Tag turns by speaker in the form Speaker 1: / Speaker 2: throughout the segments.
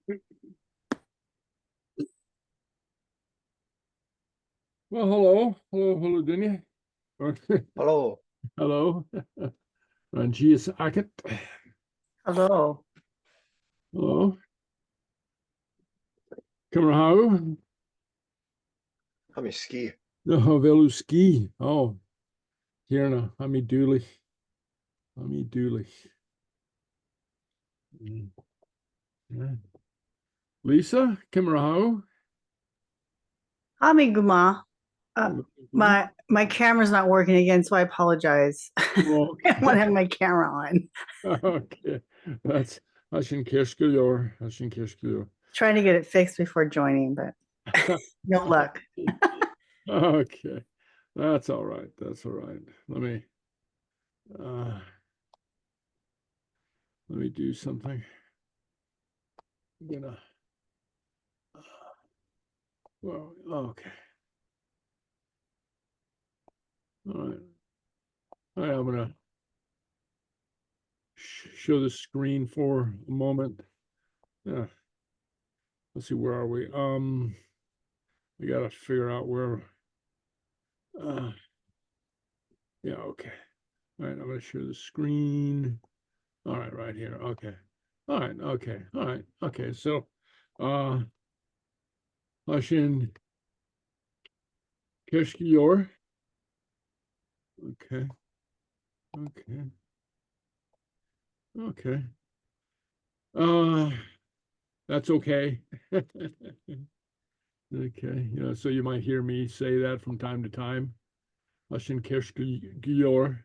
Speaker 1: Well, hello, Dunya.
Speaker 2: Hello.
Speaker 1: Hello, Rangius Akit.
Speaker 3: Hello.
Speaker 1: Hello. Kamerahu.
Speaker 2: Hami ski.
Speaker 1: No, Veluski. Oh, Kierna. Hami Dooley. Hami Dooley. Yeah. Lisa, Kamerahu.
Speaker 3: Amiguma. My camera's not working again, so I apologize.
Speaker 1: Oh,
Speaker 3: I want to have my camera on.
Speaker 1: okay. That's Hashin Kishkuyor.
Speaker 3: Trying to get it fixed before joining, but no luck.
Speaker 1: Okay. That's all right. That's all right. Let me do something. I'm gonna well, okay. All right. All right, I'm gonna show the screen for a moment. Yeah. Let's see, where are we? We gotta figure out where yeah, okay. All right, I'm gonna share the screen. All right, right here. Okay. All right, okay. All right, okay. So Hashin Keshkior. Okay. Okay. Okay. That's okay. Okay. Yeah, so you might hear me say that from time to time. Hashin Keshkior.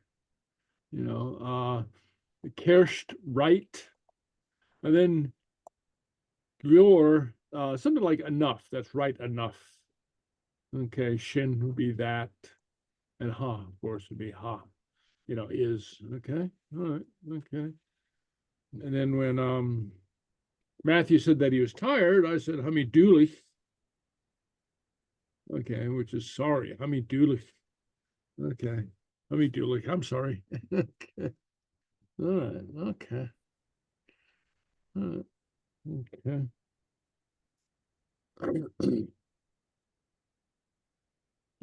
Speaker 1: Kersht right. And then Gior, something like enough. That's right enough. Okay, Shin would be that. And Ha, of course, would be Ha. Is. Okay. All right. Okay. And then when Matthew said that he was tired, I said, Hami Dooley. Okay, which is sorry. Hami Dooley. Okay. Hami Dooley. I'm sorry. Okay. All right. Okay. All right. Okay.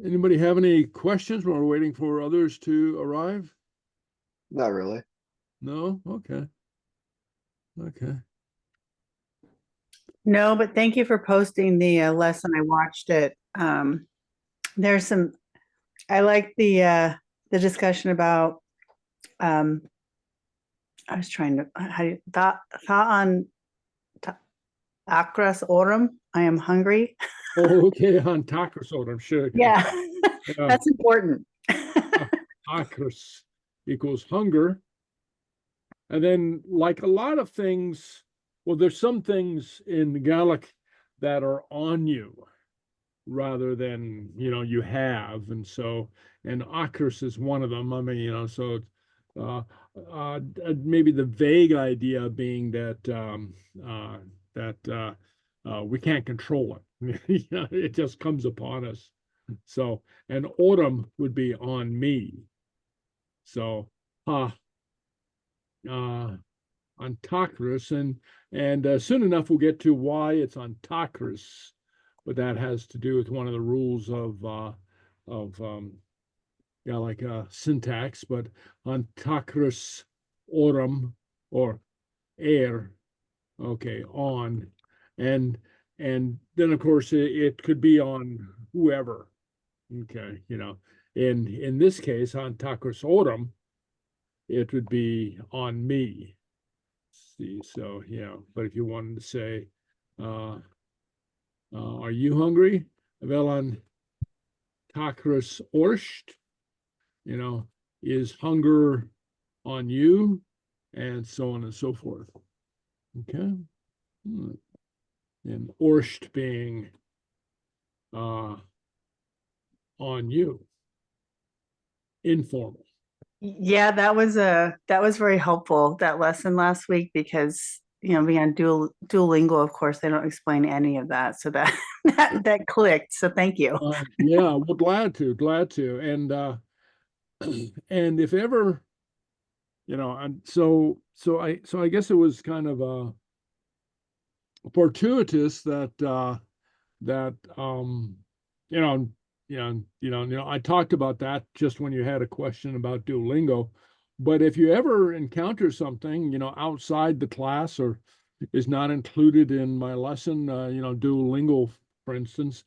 Speaker 1: Anybody have any questions while we're waiting for others to arrive?
Speaker 2: Not really.
Speaker 1: No? Okay. Okay.
Speaker 3: No, but thank you for posting the lesson. I watched it. There's some. I like the discussion about. I was trying to how do you on akras orum. I am hungry.
Speaker 1: Oh, okay. On Takras, I'm sure.
Speaker 3: Yeah, that's important.
Speaker 1: Akras equals hunger. And then, like a lot of things, well, there's some things in the Gaelic that are on you rather than, you have. And so, and akras is one of them. I mean, so maybe the vague idea being that we can't control it. It just comes upon us. So, and autumn would be on me. So, on Takris, and soon enough we'll get to why it's on Takris, but that has to do with one of the rules of syntax. But on Takris autumn or air, okay, on, and then of course it could be on whoever, okay, in this case on Takris autumn, it would be on me. See, so but if you wanted to say, are you hungry? Well, on Takris Orsht, is hunger on you, and so on and so forth. Okay. And Orsht being on you, informal.
Speaker 3: Yeah, that was very helpful, that lesson last week, because being on Duolingo, of course, they don't explain any of that. So that that clicked. So thank you.
Speaker 1: Yeah, well, glad to. And and if ever, and so I guess it was kind of fortuitous that I talked about that just when you had a question about Duolingo. But if you ever encounter something, outside the class or is not included in my lesson, Duolingo, for instance,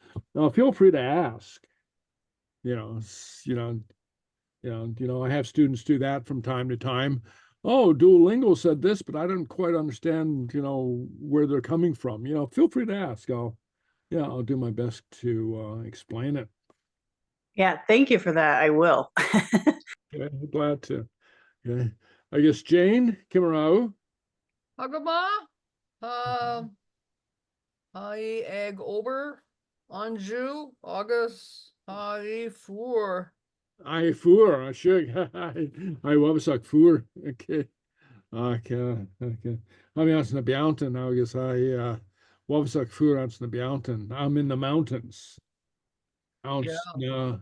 Speaker 1: feel free to ask. I have students do that from time to time. Oh, Duolingo said this, but I didn't quite understand, where they're coming from. Feel free to ask. I'll do my best to explain it.
Speaker 3: Yeah, thank you for that. I will.
Speaker 1: Okay, glad to. Okay, I guess Jane Kimarau.
Speaker 4: Hagama, I egg ober, Anju, August, I four.
Speaker 1: I voer, sure. I was like voer. Okay. Okay. I'm out in the mountain now. I guess I was like voer out in the mountain. I'm in the mountains. Out
Speaker 4: I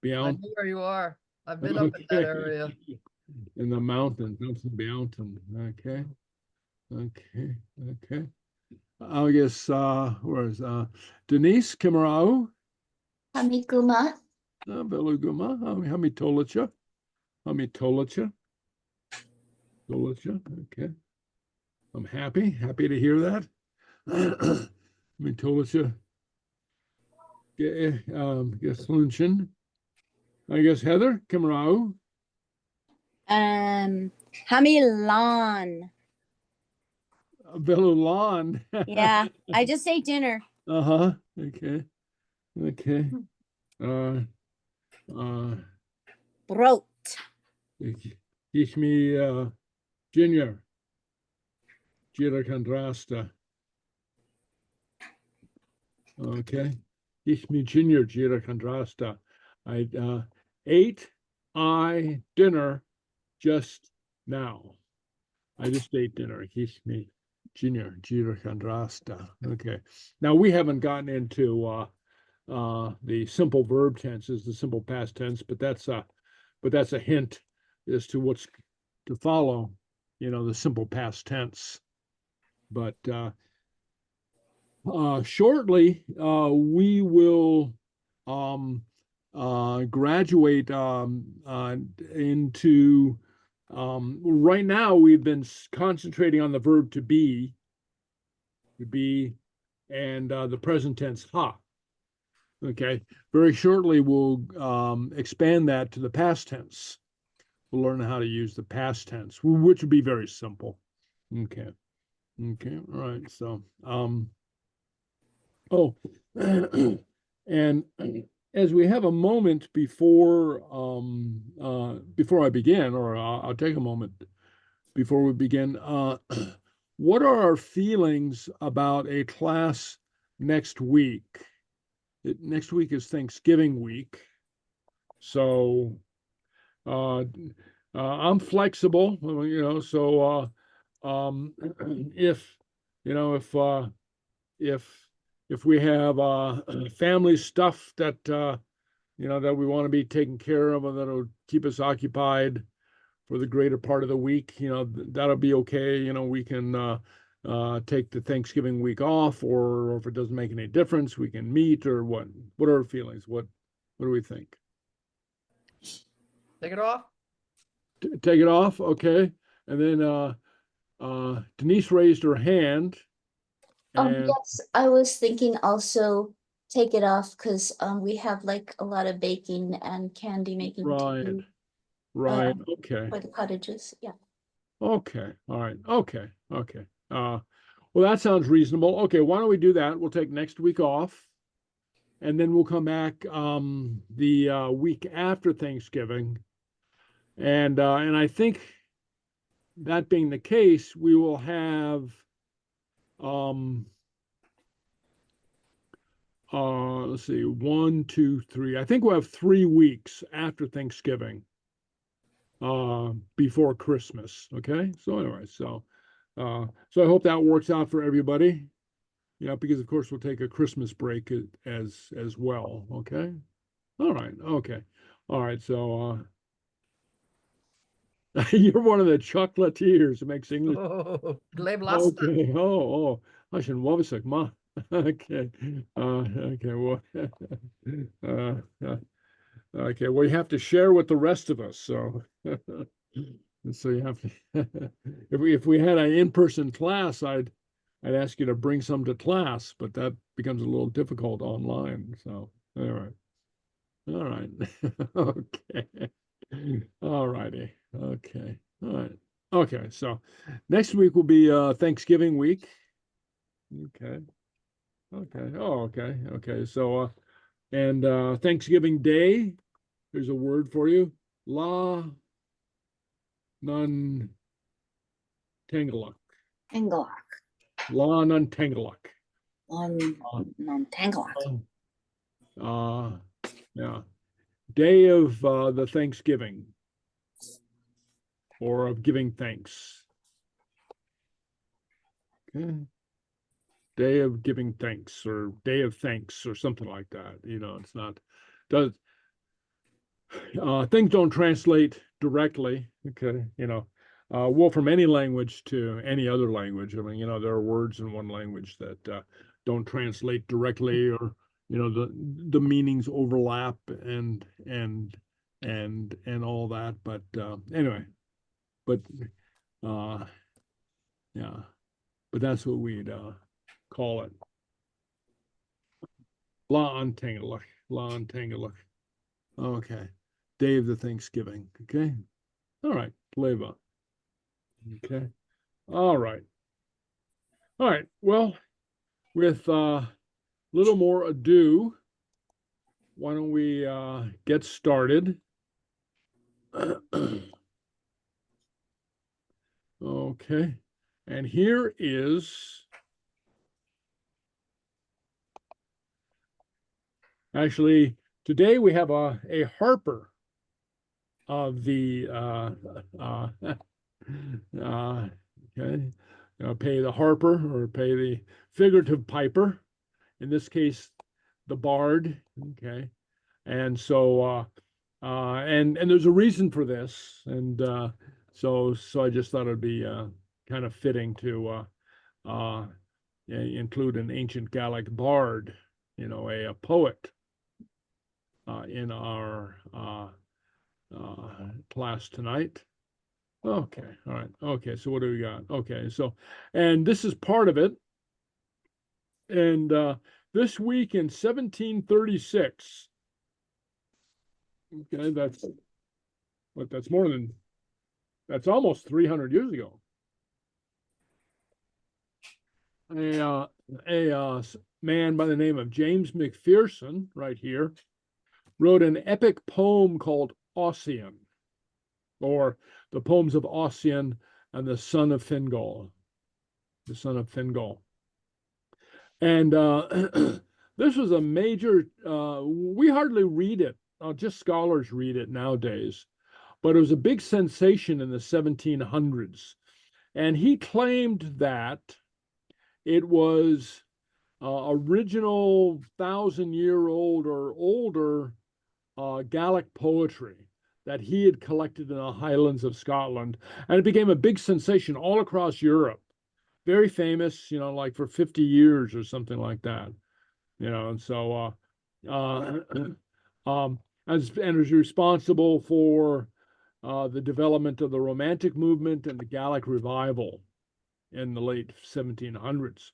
Speaker 1: beyond.
Speaker 4: know where you are. I've been up in that area.
Speaker 1: In the mountains, out in the mountain. Okay. I guess where is Denise Kimarau?
Speaker 5: Hamiguma.
Speaker 1: Beluguma. Hamitolacha. Okay. I'm happy to hear that. Hamitolacha. Guess Lunchin. I guess Heather Kimarau.
Speaker 5: Hamilan.
Speaker 1: Belulan.
Speaker 5: Yeah, I just say dinner.
Speaker 1: Uh-huh. Okay.
Speaker 5: Brot.
Speaker 1: Teach me Junior. Gira Kandrasta. Okay. Teach me Junior Gira Kandrasta. I ate dinner just now. I just ate dinner. Teach me Junior Gira Kandrasta. Okay. Now we haven't gotten into the simple verb tenses, the simple past tense, but that's a hint as to what's to follow, the simple past tense. But shortly we will graduate into right now we've been concentrating on the verb to be, and the present tense ha. Okay, very shortly we'll expand that to the past tense. We'll learn how to use the past tense, which would be very simple. Okay, all right. So, and as we have a moment before I begin, or I'll take a moment before we begin. What are our feelings about a class next week? Next week is Thanksgiving week, so I'm flexible, so if we have family stuff that that we want to be taken care of and that'll keep us occupied for the greater part of the week, that'll be okay. We can take the Thanksgiving week off, or if it doesn't make any difference, we can meet, or what are our feelings? What do we think?
Speaker 4: Take it off.
Speaker 1: Take it off, okay. And then Denise raised her hand.
Speaker 5: Yes, I was thinking also take it off because we have like a lot of baking and candy making to do,
Speaker 1: Right. Okay.
Speaker 5: for the cottages. Yeah.
Speaker 1: Okay. All right. Okay. Well, that sounds reasonable. Okay, why don't we do that? We'll take next week off, and then we'll come back the week after Thanksgiving. And I think that being the case, we will have let's see, 1, 2, 3. I think we'll have 3 weeks after Thanksgiving before Christmas. Okay. So anyway, so I hope that works out for everybody. Because of course we'll take a Christmas break as well. Okay. All right. Okay. All right. So you're one of the chocolatiers who makes English.
Speaker 4: Oh, Gleb Lasta.
Speaker 1: Okay. Oh, Hashin Wavisek Ma. Okay. Okay. Well, okay. Well, you have to share with the rest of us. So, so you have to. If we had an in-person class, I'd ask you to bring some to class, but that becomes a little difficult online. So, all right. All right. Okay. All righty. Okay. All right. Okay. So next week will be Thanksgiving week. Okay. Okay. Oh, okay. Okay. So and Thanksgiving Day, there's a word for you. La nun tangaluk.
Speaker 6: Engelach.
Speaker 1: La nun tangaluk.
Speaker 6: Non-Tangelach.
Speaker 1: Yeah. Day of the Thanksgiving, or of giving thanks. Okay. Day of giving thanks, or day of thanks, or something like that. You know, it's not does things don't translate directly. Okay, you know, well, from any language to any other language. I mean, you know, there are words in one language that don't translate directly, or you know, the meanings overlap and all that. But anyway, but yeah, but that's what we'd call it. La Antangaluk. La Antangaluk. Okay. Day of the Thanksgiving. Okay. All right. Pleva. Okay. All right. All right. Well, with little more ado, why don't we get started? Okay. And here is actually today we have a harper of the okay, pay the harper, or pay the figurative piper, in this case the bard. Okay, and so and there's a reason for this, and so I just thought it'd be kind of fitting to include an ancient Gaelic bard, you know, a poet in our class tonight. Okay, all right. Okay, so what do we got? Okay, so, and this is part of it. And this week in 1736, okay, that's what, that's almost 300 years ago. A man by the name of James McPherson, right here, wrote an epic poem called Ossian, or the poems of Ossian and the son of Fingal, the son of Fingal. And this was a major, we hardly read it, just scholars read it nowadays, but it was a big sensation in the 1700s. And he claimed that it was original 1,000-year-old or older Gaelic poetry that he had collected in the Highlands of Scotland. And it became a big sensation all across Europe. Very famous, you know, like for 50 years or something like that. You know, and so and is responsible for the development of the Romantic movement and the Gaelic revival in the late 1700s.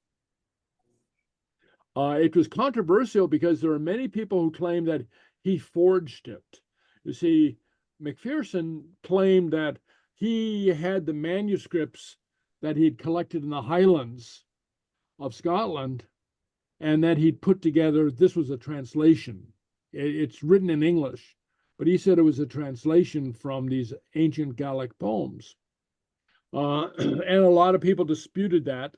Speaker 1: It was controversial because there are many people who claim that he forged it. You see, McPherson claimed that he had the manuscripts that he'd collected in the Highlands of Scotland, and that he'd put together, this was a translation. It's written in English, but he said it was a translation from these ancient Gaelic poems. And a lot of people disputed that.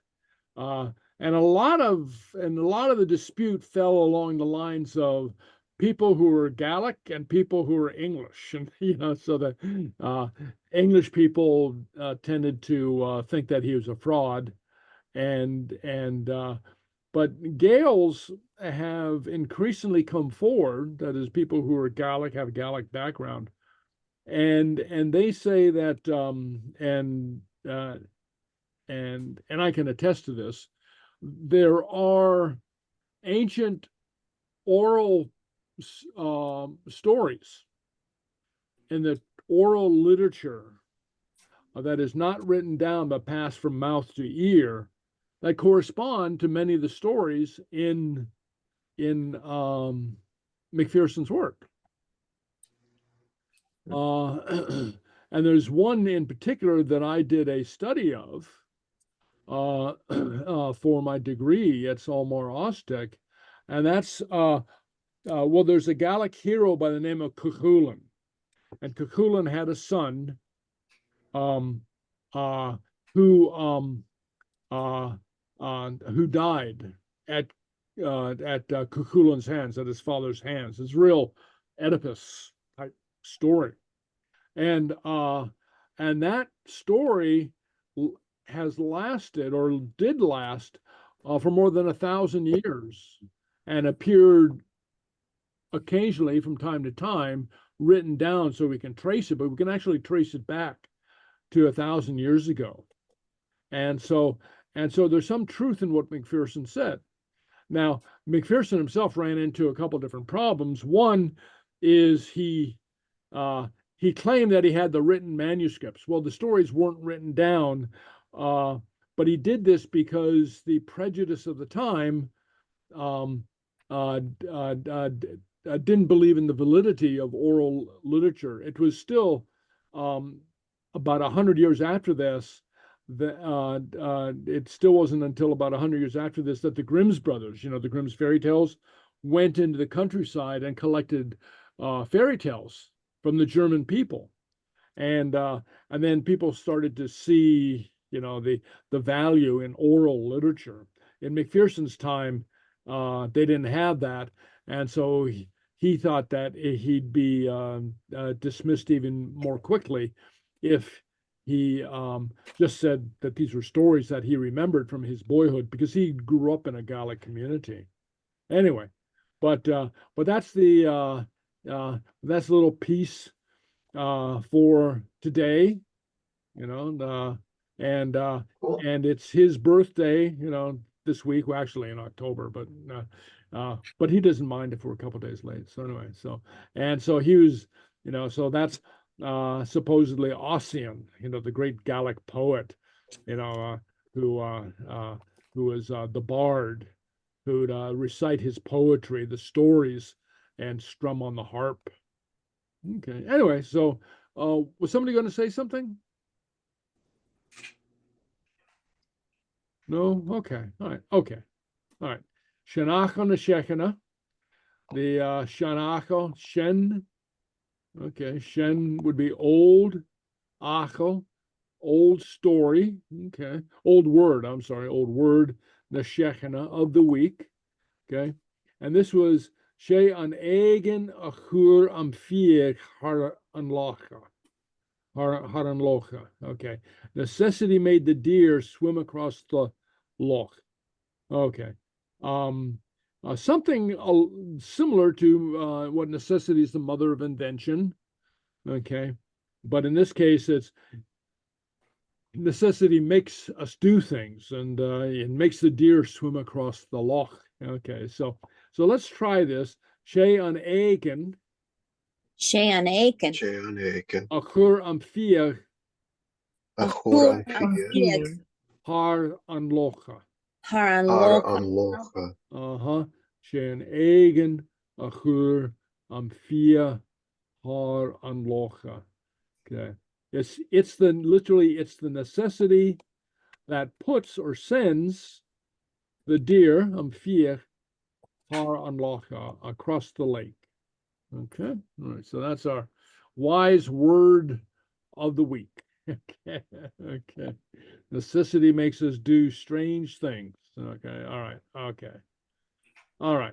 Speaker 1: And a lot of the dispute fell along the lines of people who were Gaelic and people who were English, and you know, so the English people tended to think that he was a fraud, but Gaels have increasingly come forward. That is, people who are Gaelic, have Gaelic background, and they say that and I can attest to this. there are ancient oral stories in the oral literature that is not written down but passed from mouth to ear that correspond to many of the stories in Macpherson's work. And there's one in particular that I did a study of for my degree at Solmar Ostek, and that's well, there's a Gallic hero by the name of Cuchulainn, and Cuchulainn had a son who died at Cuchulainn's hands, at his father's hands. It's real Oedipus type story, and that story has lasted, or did last, for more than 1,000 years, and appeared occasionally from time to time written down so we can trace it, but we can actually trace it back to 1,000 years ago. And so there's some truth in what Macpherson said. Now, Macpherson himself ran into a couple different problems. One is he claimed that he had the written manuscripts. Well, the stories weren't written down, but he did this because the prejudice of the time didn't believe in the validity of oral literature. It was still about 100 years after this. It still wasn't until about 100 years after this that the Grimm's brothers, the Grimm's fairy tales, went into the countryside and collected fairy tales from the German people, and then people started to see, the value in oral literature. In Macpherson's time, they didn't have that, and so he thought that he'd be dismissed even more quickly if he just said that these were stories that he remembered from his boyhood, because he grew up in a Gallic community. Anyway, but that's the that's a little piece for today, cool. And it's his birthday, this week. Well, actually in October, but he doesn't mind if we're a couple days late. So anyway, so he was, so that's supposedly Ossian, the great Gallic poet, who was the bard, who'd recite his poetry, the stories, and strum on the harp. Okay. Anyway, so was somebody going to say something? No? Okay. All right. Okay. All right. Shenach on the Shechina. The Shanacho, Shen. Okay. Shen would be old. Acho, old story. Okay. Old word. I'm sorry. Old word. The Shechina of the week. Okay. And this was She an eigen achur am fieg har an locha. Har an locha. Okay. Necessity made the deer swim across the loch. Okay. Something similar to what necessity is the mother of invention. Okay. But in this case, it's necessity makes us do things, and it makes the deer swim across the loch. Okay. So let's try this. She an eigen.
Speaker 6: She an aiken.
Speaker 1: Achur am fieg
Speaker 2: Achur an fieg.
Speaker 1: har an locha.
Speaker 6: Har an
Speaker 2: Har
Speaker 6: locha.
Speaker 2: an locha.
Speaker 1: She an eigen achur am fieg har an locha. Okay. It's the necessity that puts or sends the deer am fieg har an locha, across the lake. Okay. All right. So that's our wise word of the week. Okay. Okay. Necessity makes us do strange things. Okay. All right. Okay. All right.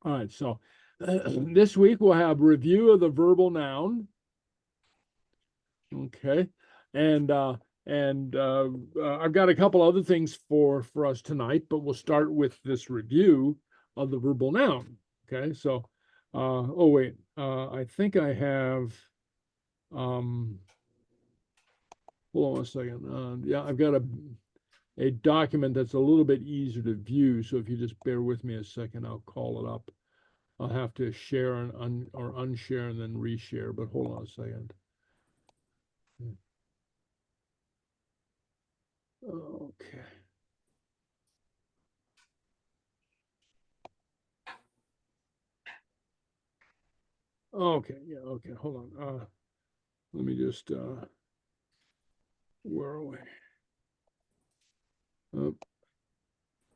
Speaker 1: All right. So this week we'll have review of the verbal noun. Okay. And I've got a couple other things for us tonight, but we'll start with this review of the verbal noun. Okay. So, oh wait, I think I have, hold on a second. Yeah, I've got a document that's a little bit easier to view. So if you just bear with me a second, I'll call it up. I'll have to share and unshare and then reshare, but hold on a second. Okay. Okay, yeah, okay, hold on. Let me just where are we?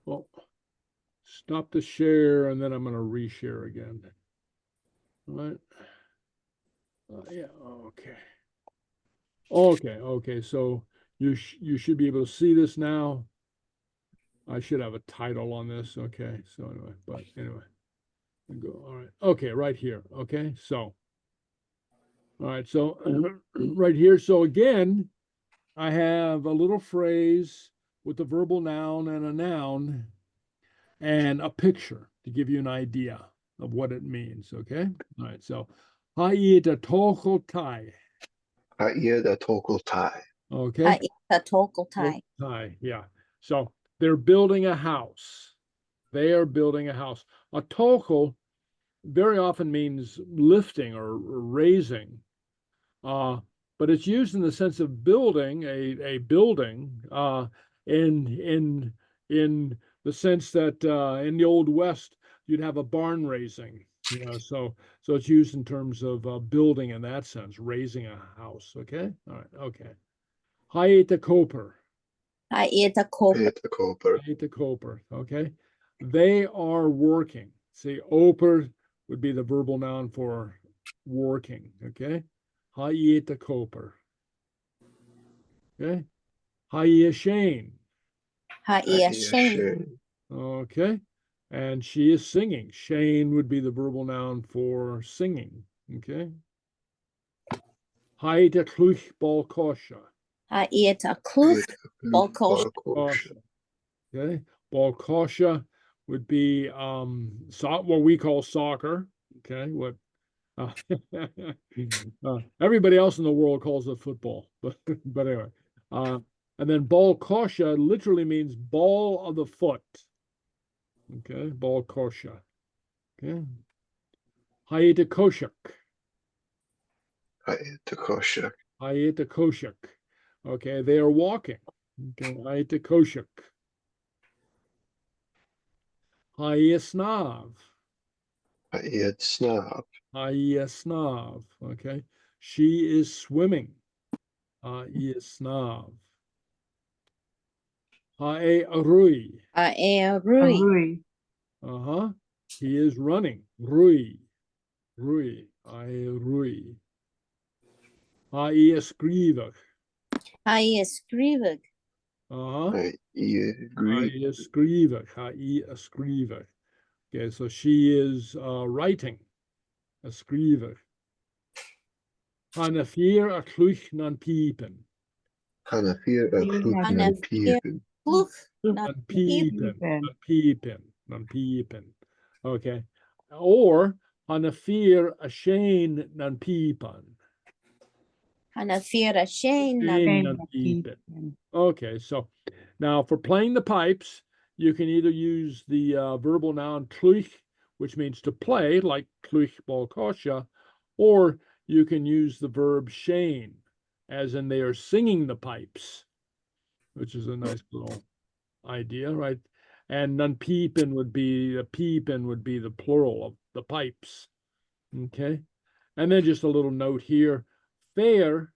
Speaker 1: Well, stop the share and then I'm gonna reshare again. All right. Yeah, okay. Okay, so you should be able to see this now. I should have a title on this. Okay, so anyway, go. All right. Okay, right here. Okay, so all right, so right here. So again, I have a little phrase with a verbal noun and a noun and a picture to give you an idea of what it means. Okay. All right. So, haida toko tai.
Speaker 2: Haida toko tai.
Speaker 1: Okay.
Speaker 6: Tai.
Speaker 1: Yeah. So they're building a house. They are building a house. A toko very often means lifting or raising, but it's used in the sense of building a building in the sense that in the Old West you'd have a barn raising. So it's used in terms of building in that sense, raising a house. Okay. All right. Okay. Haita koper.
Speaker 6: Haida koper.
Speaker 2: Haida koper.
Speaker 1: Haita koper. Okay. They are working. See, oper would be the verbal noun for working. Okay. Haita koper. Okay. Haia Shane.
Speaker 6: Haia Shane.
Speaker 1: Okay. And she is singing. Shane would be the verbal noun for singing. Okay. Haita kluch balkosha.
Speaker 6: Haida kluch balkosha.
Speaker 1: Okay. Balkosha would be what we call soccer. Okay. What everybody else in the world calls it football, but anyway. And then balkosha literally means ball of the foot. Okay, balkosha. Okay. Haida koshak.
Speaker 2: Haida koshak.
Speaker 1: Haida koshak. Okay, they are walking. Okay, haida koshak. Haia snav.
Speaker 2: Haia snav.
Speaker 1: Haia snav. Okay, she is swimming. Haia snav. Hae arui.
Speaker 6: Rui.
Speaker 1: Uh-huh. He is running. Rui. Hae rui. Haia skrivach.
Speaker 6: Haia skrivach.
Speaker 1: Uh-huh.
Speaker 2: Haia
Speaker 1: skrivach. Okay, so she is writing. A skrivach. Hanafir a kluch nan piepen.
Speaker 2: Hanafir a kluch nan piepen.
Speaker 1: Nan piepen. Okay. Or hanafir a shane nan piepen.
Speaker 6: Hanafir a shane
Speaker 1: nan piepen. Okay, so now for playing the pipes, you can either use the verbal noun kluch, which means to play, like kluch balkosha, or you can use the verb shane, as in they are singing the pipes, which is a nice little idea, right? And nan piepen would be the plural of the pipes. Okay. And then just a little note here, fair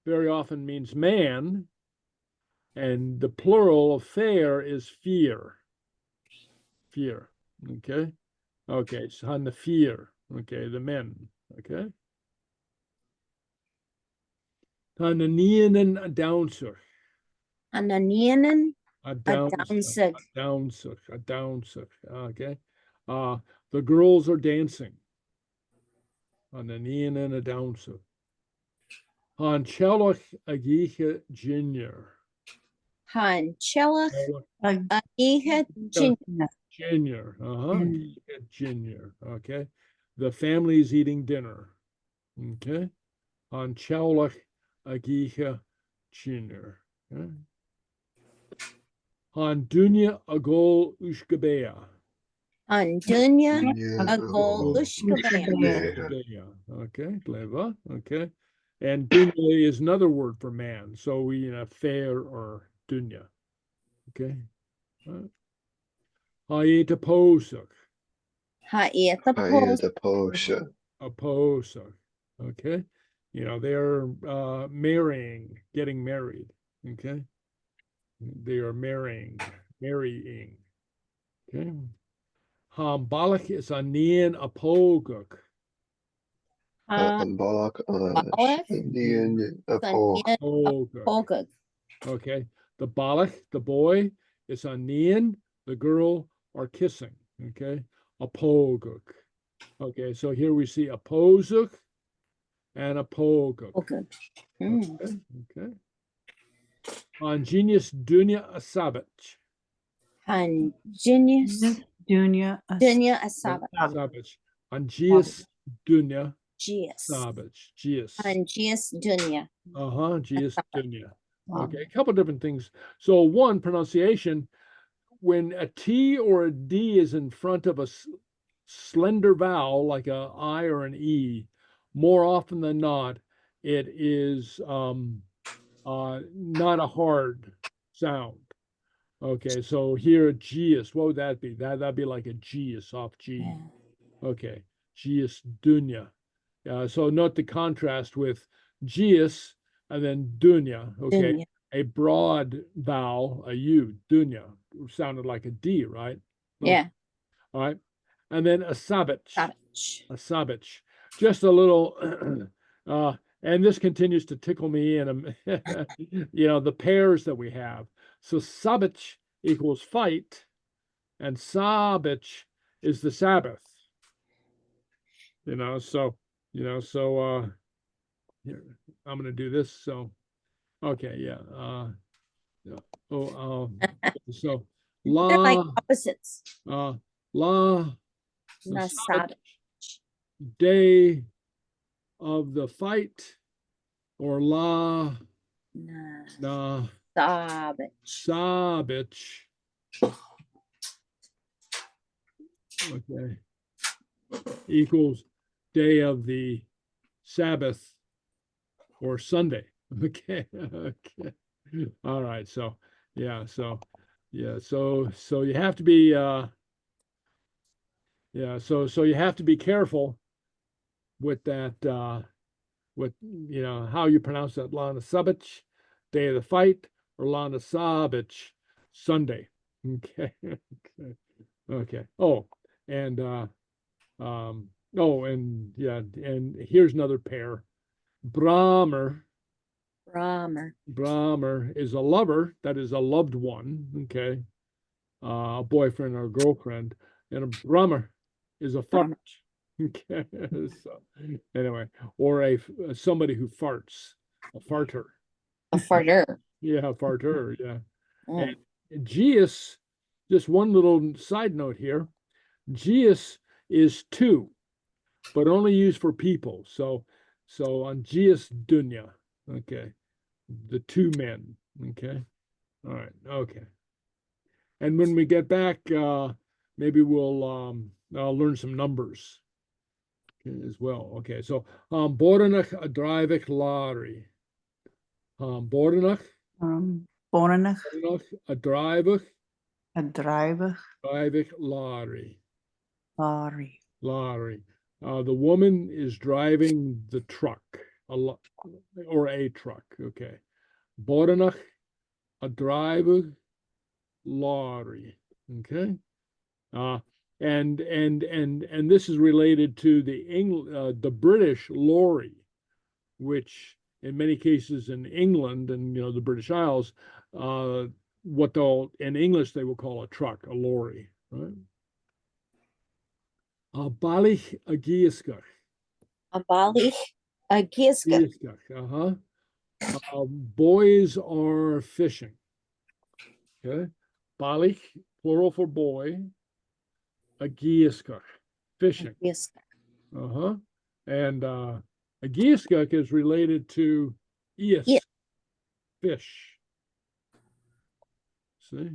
Speaker 1: very often means man, and the plural of fair is fear. Fear. Okay. Okay. So on the fear. Okay. The men. Okay. Hananianen a downser.
Speaker 6: Hananianen
Speaker 1: A downser. Okay. The girls are dancing. Hananianen a downser. Sgeulachd agicha junior.
Speaker 6: Sgeulachd agicha junior.
Speaker 1: Junior. Okay. The family's eating dinner. Okay. Sgeulachd agicha junior. Okay. Han dunya agol ushkabea.
Speaker 6: An dunya
Speaker 2: Dunya
Speaker 6: agol
Speaker 2: agol
Speaker 6: ushkabea.
Speaker 2: ushkabea.
Speaker 1: Okay, clever. Okay. And dunya is another word for man. So we fair or dunya. Okay. Hayeta posuk.
Speaker 6: Ha'eta pos.
Speaker 2: Hayata posha.
Speaker 1: A posuk. Okay. They're marrying, getting married. Okay. They are marrying. Okay. Hambalak is a nian apoguk.
Speaker 2: Balak Indian apo.
Speaker 1: Apoguk.
Speaker 6: Poguk.
Speaker 1: Okay. The balak, the boy, is a nian, the girl are kissing. Okay. Apoguk. Okay. So here we see a posuk and a poguk.
Speaker 6: Poguk.
Speaker 1: Okay. Okay. On genius dunya asabach.
Speaker 6: Han genius
Speaker 3: Dunya.
Speaker 6: dunya asaba.
Speaker 1: Sabach. Angius dunya
Speaker 6: Gius.
Speaker 1: sabach. Gius.
Speaker 6: Han gius dunya.
Speaker 1: Gius dunya. Okay, a couple different things. So one, pronunciation, when a T or a D is in front of a slender vowel like a I or an E, more often than not, it is not a hard sound. Okay, so here, Gius, what would that be? That'd be like a G, a soft G.
Speaker 6: Yeah.
Speaker 1: Okay, Gius dunya. So note the contrast with Gius and then dunya. Okay,
Speaker 6: Dunya.
Speaker 1: a broad vowel, a U, dunya, sounded like a D, right?
Speaker 6: Yeah.
Speaker 1: All right, and then a sabach.
Speaker 6: Savage.
Speaker 1: A sabach. Just a little, and this continues to tickle me. And the pairs that we have. So sabach equals fight, and sabach is the Sabbath. So here, I'm gonna do this. So, okay, yeah. So
Speaker 6: They're like
Speaker 1: la
Speaker 6: opposites.
Speaker 1: la
Speaker 6: Na
Speaker 1: Sabbath,
Speaker 6: savage.
Speaker 1: day of the fight, or la
Speaker 6: Na savage.
Speaker 1: sabach. Okay, equals day of the Sabbath or Sunday. Okay. Okay. All right. So so you have to be so you have to be careful with that with how you pronounce that. Lana Sabach, day of the fight, or Lana Sabach, Sunday. Okay. Okay. Okay. And and here's another pair. Brahmer is a lover, that is a loved one, okay, a boyfriend or a girlfriend, and a Brahmer is a fart, okay. So anyway, or somebody who farts, a farter.
Speaker 6: A farter.
Speaker 1: Yeah, a farter, yeah.
Speaker 6: Mm.
Speaker 1: And Gius, just one little side note here, Gius is two, but only used for people. So on Gius dunya, okay, the two men, okay, all right, okay. And when we get back, maybe we'll learn some numbers as well. Okay, so Boranach adrivik lari. Boranach
Speaker 3: Boranach.
Speaker 1: adrivik
Speaker 3: A driver.
Speaker 1: lari.
Speaker 3: Lorry.
Speaker 1: Lari. The woman is driving the truck, or a truck. Okay. Boranach, a driver, lorry. Okay. And this is related to the British lorry, which in many cases in England and the British Isles, what in English they will call a truck, a lorry, right? Balich agieskach.
Speaker 6: A balich. A giska.
Speaker 1: Boys are fishing. Okay. Balich, plural for boy. Agieskach, fishing.
Speaker 6: Giska.
Speaker 1: And agieskach is related to isk, fish. See?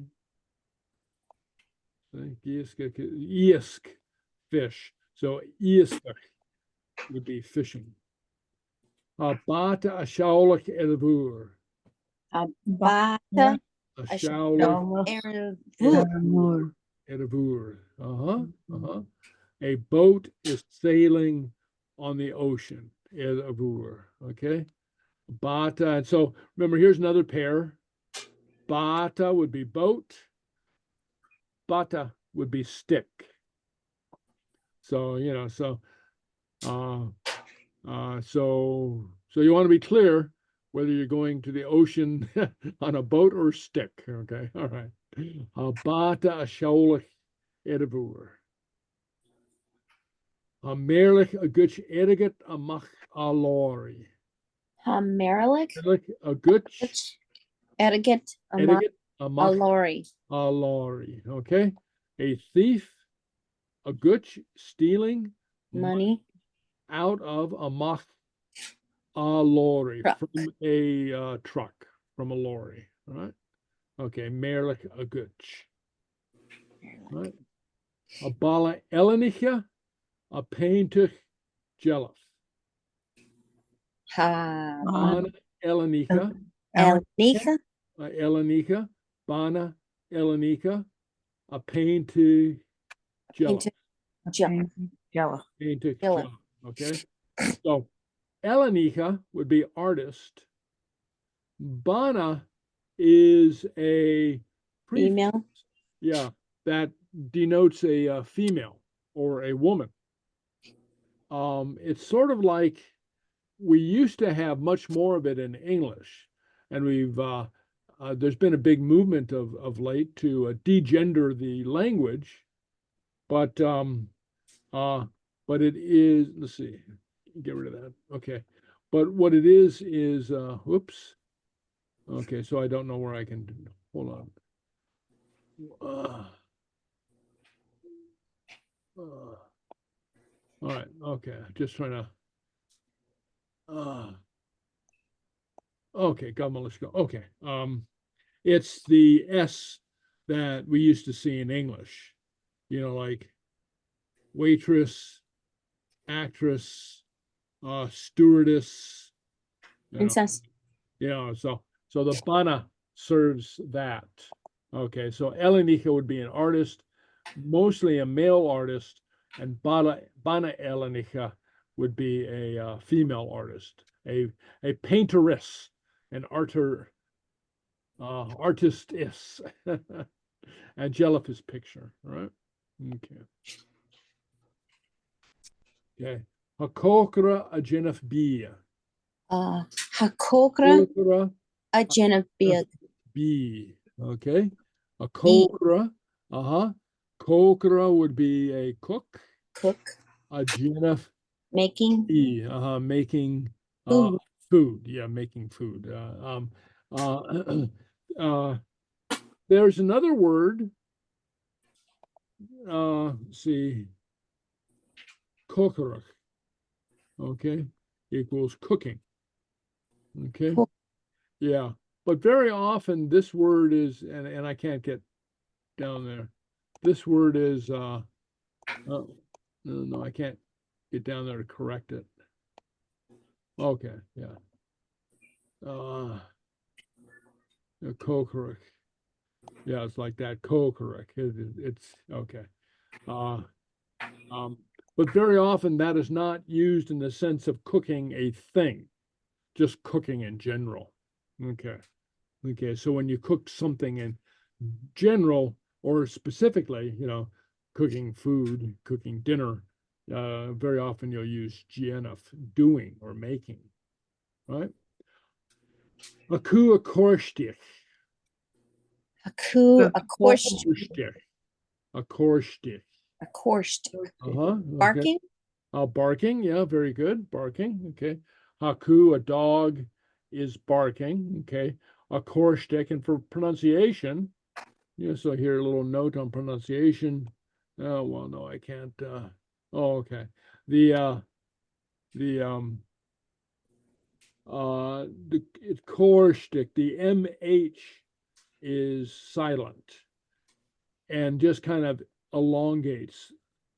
Speaker 1: Isk, fish. So isk would be fishing. Bata a Sgeulachd ervoer.
Speaker 6: Bata
Speaker 1: A
Speaker 6: a
Speaker 1: Sgeulachd
Speaker 6: ervoer.
Speaker 1: ervoer. Uh-huh. A boat is sailing on the ocean. Ervoer. Okay. Bata. And so remember, here's another pair. Bata would be boat. Bata would be stick. So, you know, so you want to be clear whether you're going to the ocean on a boat or stick. Okay, all right. Bata a Sgeulachd ervoer. Merlich a gutch eriget amach a lorry.
Speaker 6: Merlich
Speaker 1: A gutch
Speaker 6: eriget
Speaker 1: eriget
Speaker 6: a
Speaker 1: amach
Speaker 6: lorry.
Speaker 1: a lorry. Okay, a thief, a gutch stealing
Speaker 6: Money
Speaker 1: out of amach a lorry,
Speaker 6: Truck.
Speaker 1: from a truck, from a lorry. All right. Okay, merlich a gutch. Right. A bala elenicha, a paintuch jelaf. Bana elenicha,
Speaker 6: Elnica
Speaker 1: elenicha, bana elenicha, a paintuch jelaf.
Speaker 3: Yellow.
Speaker 1: Paintuch
Speaker 6: Jelaf.
Speaker 1: jelaf. Okay. So elenicha would be artist. Bana is a prefix.
Speaker 6: female.
Speaker 1: Yeah, that denotes a female or a woman. It's sort of like we used to have much more of it in English, and we've there's been a big movement of late to degender the language, but it is, let's see, get rid of that. Okay, but what it is whoops. Okay, so I don't know where I can hold on. All right, okay, just trying to okay, Gamma, let's go. Okay. It's the S that we used to see in English, you know, like waitress, actress, stewardess, you know.
Speaker 6: Princess.
Speaker 1: Yeah, so the bana serves that. Okay, so Elenika would be an artist, mostly a male artist, and bana Elenika would be a female artist, a painteress, an artistess, and Jellyfish picture, right? Okay. Okay. Hakokra a Genefbia.
Speaker 6: Hakokra a Genefbia.
Speaker 1: B. Okay. A kokra. Kokra would be a cook. A Genef.
Speaker 6: Making.
Speaker 1: B. Making
Speaker 6: Food.
Speaker 1: food. Yeah, making food. There's another word. See. Kokorach. Okay. Equals cooking. Okay.
Speaker 6: Cook.
Speaker 1: Yeah. But very often this word is, and I can't get down there. This word is, no, I can't get down there to correct it. Okay, yeah. Kokorach. Yeah, it's like that. Kokorach. It's okay. But very often that is not used in the sense of cooking a thing, just cooking in general. Okay. Okay, so when you cook something in general or specifically, you know, cooking food, cooking dinner, very often you'll use GNF, doing or making, right? Aku a korstich.
Speaker 6: Aku a korstich.
Speaker 1: A korstich.
Speaker 6: A korstich.
Speaker 1: Okay.
Speaker 6: Barking.
Speaker 1: Barking, yeah, very good. Barking, okay. Haku, a dog, is barking, okay. A korstich, and for pronunciation, yeah, so here a little note on pronunciation. Oh, well, no, I can't. Oh, okay. The korstich, the MH is silent. and just kind of elongates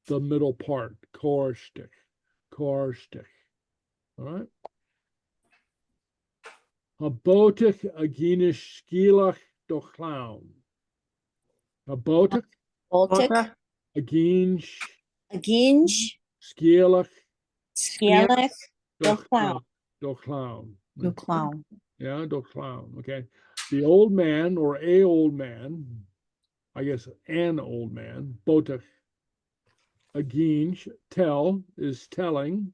Speaker 1: the middle part. Korstig. All right. Habotic aginish Sgeulachd dochlawn. Habotic
Speaker 6: Baltic,
Speaker 1: aginish
Speaker 6: Aginj,
Speaker 1: Sgeulachd
Speaker 6: Sgeulachd, Dochlawn.
Speaker 1: dochlawn.
Speaker 3: No clown.
Speaker 1: Yeah, dochlawn. Okay. The old man or a old man, I guess an old man, botic aginj, tell is telling,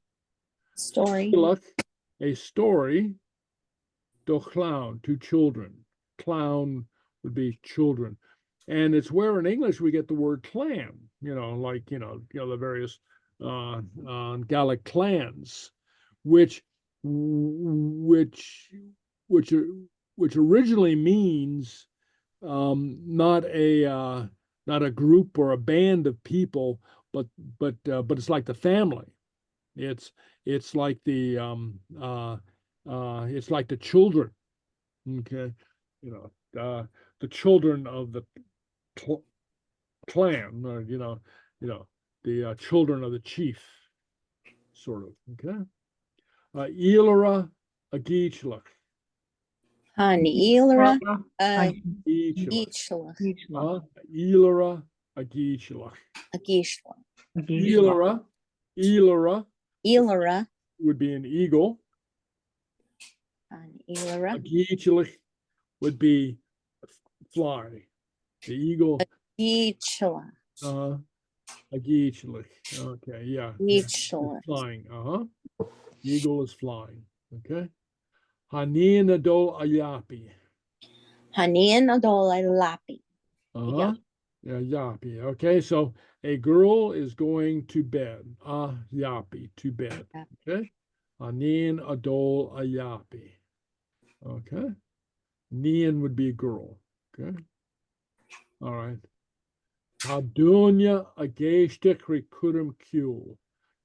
Speaker 6: Story.
Speaker 1: Sgeulachd, a story, dochlawn, to children. Clown would be children. And it's where in English we get the word clan, like, the various Gaelic clans, which originally means not a group or a band of people, but it's like the family. It's like it's like the children. Okay, the children of the clan, or the children of the chief, sort of. Okay. Ilera Sgeulachd.
Speaker 6: Han Ilra,
Speaker 1: Sgeulachd.
Speaker 6: Gichlach,
Speaker 1: Ilera Sgeulachd.
Speaker 6: Agishla.
Speaker 1: Ilera
Speaker 6: Ilra,
Speaker 1: would be an eagle.
Speaker 6: Han Ilra,
Speaker 1: Sgeulachd would be fly. The eagle.
Speaker 6: Gichlach,
Speaker 1: Sgeulachd. Okay, yeah.
Speaker 6: Gichlach.
Speaker 1: It's flying. Eagle is flying. Okay. Hanin adol ayapi.
Speaker 6: Hanin Adol Lapi.
Speaker 1: Yeah, yapi. Okay, so a girl is going to bed. Yapi, to bed. Okay. Hanin adol ayapi. Okay. Nian would be a girl. Okay. All right. Hadonia ageshtik rikurum kul.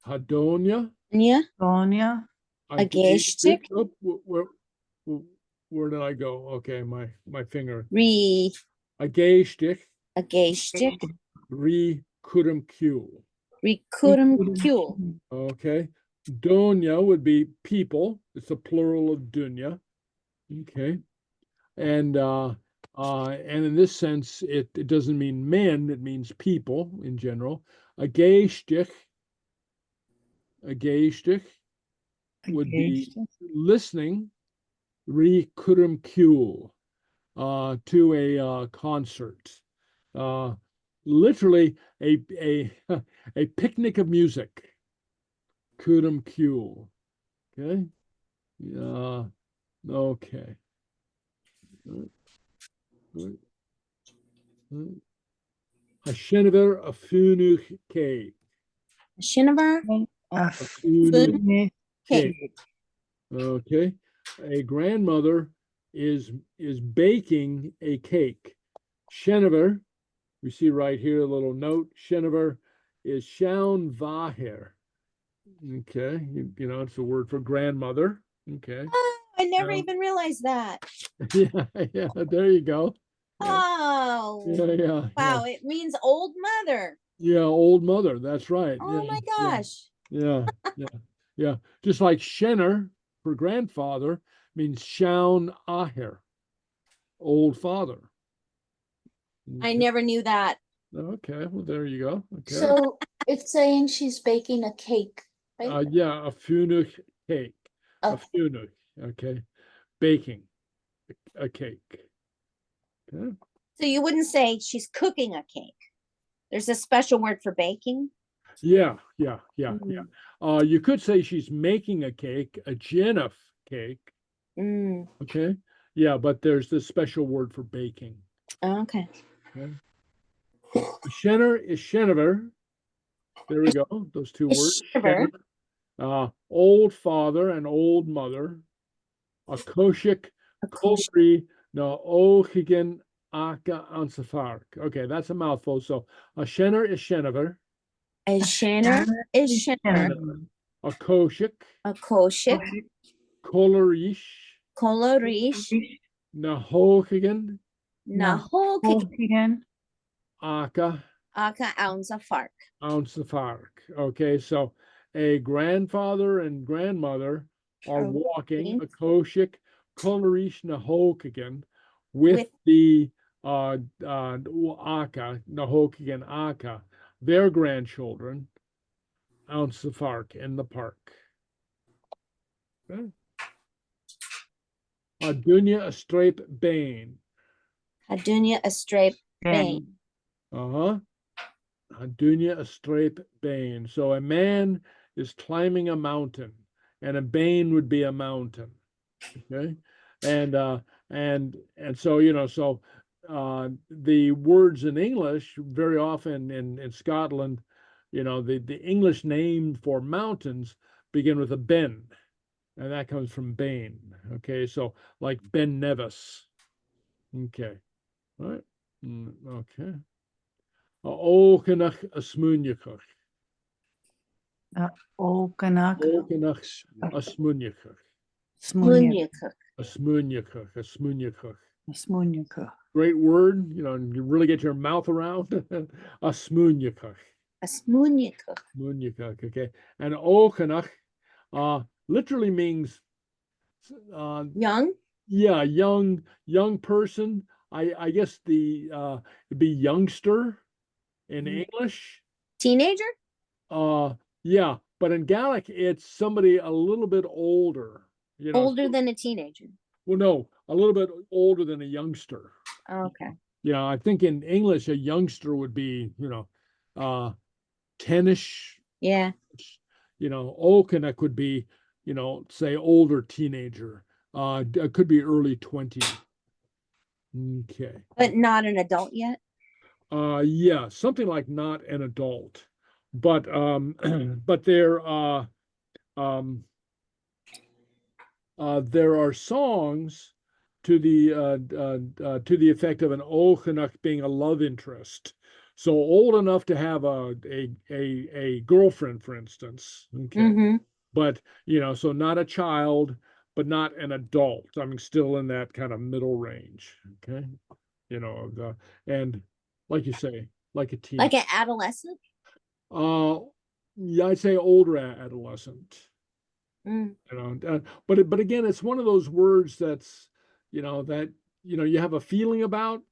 Speaker 1: Hadonia.
Speaker 6: Nya,
Speaker 3: Sonia.
Speaker 6: Ageshtik.
Speaker 1: Where did I go? Okay, my finger.
Speaker 6: Re,
Speaker 1: Ageshtik
Speaker 6: Ageshtik,
Speaker 1: rikurum kul.
Speaker 6: Rikurum Kul.
Speaker 1: Okay. Donya would be people. It's a plural of dunya. Okay. And in this sense, it doesn't mean men, it means people in general. Ageshtik would be listening, rikurum kul, to a concert. Literally a picnic of music. Kurum kul. Okay. Okay. Hasheniver a funuch cake.
Speaker 6: Shinavar,
Speaker 1: A funuch
Speaker 6: cake.
Speaker 1: cake. Okay. A grandmother is baking a cake. Sheniver, we see right here a little note. Sheniver is Seanfhacal. Okay, it's a word for grandmother. Okay.
Speaker 6: Oh, I never
Speaker 1: Yeah.
Speaker 6: even realized that.
Speaker 1: Yeah, there you go. Yeah.
Speaker 6: Oh,
Speaker 1: Yeah.
Speaker 6: wow. It means old mother.
Speaker 1: Yeah, old mother. That's right.
Speaker 6: Oh
Speaker 1: Yeah,
Speaker 6: my gosh.
Speaker 1: Yeah. Just like Shenner for grandfather means Seanfhacal, old father.
Speaker 6: I
Speaker 1: Okay.
Speaker 6: never knew that.
Speaker 1: Okay, well there you go. Okay.
Speaker 5: So it's saying she's baking a cake, right?
Speaker 1: Yeah, a funuch cake. A
Speaker 5: Oh.
Speaker 1: funuch. Okay. Baking a cake. Okay.
Speaker 6: So you wouldn't say she's cooking a cake. There's a special word for baking.
Speaker 1: Yeah.
Speaker 6: Mm.
Speaker 1: You could say she's making a cake, a Jennifer cake.
Speaker 6: Mm.
Speaker 1: Okay. Yeah, but there's this special word for baking.
Speaker 6: Okay.
Speaker 1: Okay. Shenner is Sheniver. There we go. Those two words.
Speaker 6: Sheniver.
Speaker 1: Shenner. Old father and old mother. A koshik,
Speaker 6: A kosher.
Speaker 1: kofri, no ochigen aka ansafark. Okay, that's a mouthful. So a Shenner is Sheniver.
Speaker 6: A shanner is shanner.
Speaker 1: A koshik,
Speaker 6: A koshik.
Speaker 1: kolorish,
Speaker 6: Kolorish.
Speaker 1: nahochigen,
Speaker 6: Nahok.
Speaker 3: Again.
Speaker 1: Aka,
Speaker 6: ounce of fark.
Speaker 1: ounce of fark. Okay, so a grandfather and grandmother are
Speaker 6: Are
Speaker 1: walking
Speaker 6: walking.
Speaker 1: a koshik kolorish nahokigan with
Speaker 6: With-
Speaker 1: the Aka, nahokigan Aka, their grandchildren, ounce of fark in the park. Okay. Dunya a strape bane.
Speaker 6: Hadunya a strape bane.
Speaker 1: Uh-huh. Dunya a strape bane. So a man is climbing a mountain, and a bane would be a mountain. Okay. And so the words in English very often in Scotland, the English name for mountains begin with a ben, and that comes from bane. Okay, so like Ben Nevis. Okay. All right. Okay. Ócanach a smúneachach.
Speaker 3: Ócanach,
Speaker 1: Ócanach a smúneachach.
Speaker 3: smúneach,
Speaker 1: A smúneachach. A smúneachach.
Speaker 3: smúneach.
Speaker 1: Great word, and you really get your mouth around. A smúneachach.
Speaker 6: A smúneach.
Speaker 1: Smúneachach, okay. And ócanach literally means
Speaker 6: Young?
Speaker 1: yeah, young person. I guess it'd be youngster in English.
Speaker 6: Teenager?
Speaker 1: Yeah, but in Gaelic it's somebody a little bit older.
Speaker 6: Older than a teenager.
Speaker 1: Well, no, a little bit older than a youngster.
Speaker 6: Okay.
Speaker 1: I think in English a youngster would be 10ish.
Speaker 6: Yeah.
Speaker 1: Ócanach would be say older teenager. It could be early 20s. Okay.
Speaker 6: But not an adult yet?
Speaker 1: Yeah, something like not an adult, but but there are songs to the effect of an Ócanach being a love interest, so old enough to have a girlfriend, for instance. Okay,
Speaker 6: Mm-hmm.
Speaker 1: but so not a child, but not an adult. I mean, still in that kind of middle range. Okay, and like you say, like a teen.
Speaker 6: Like an adolescent?
Speaker 1: Yeah, I'd say older adolescent.
Speaker 6: Mm.
Speaker 1: But again, it's one of those words that's that you have a feeling about,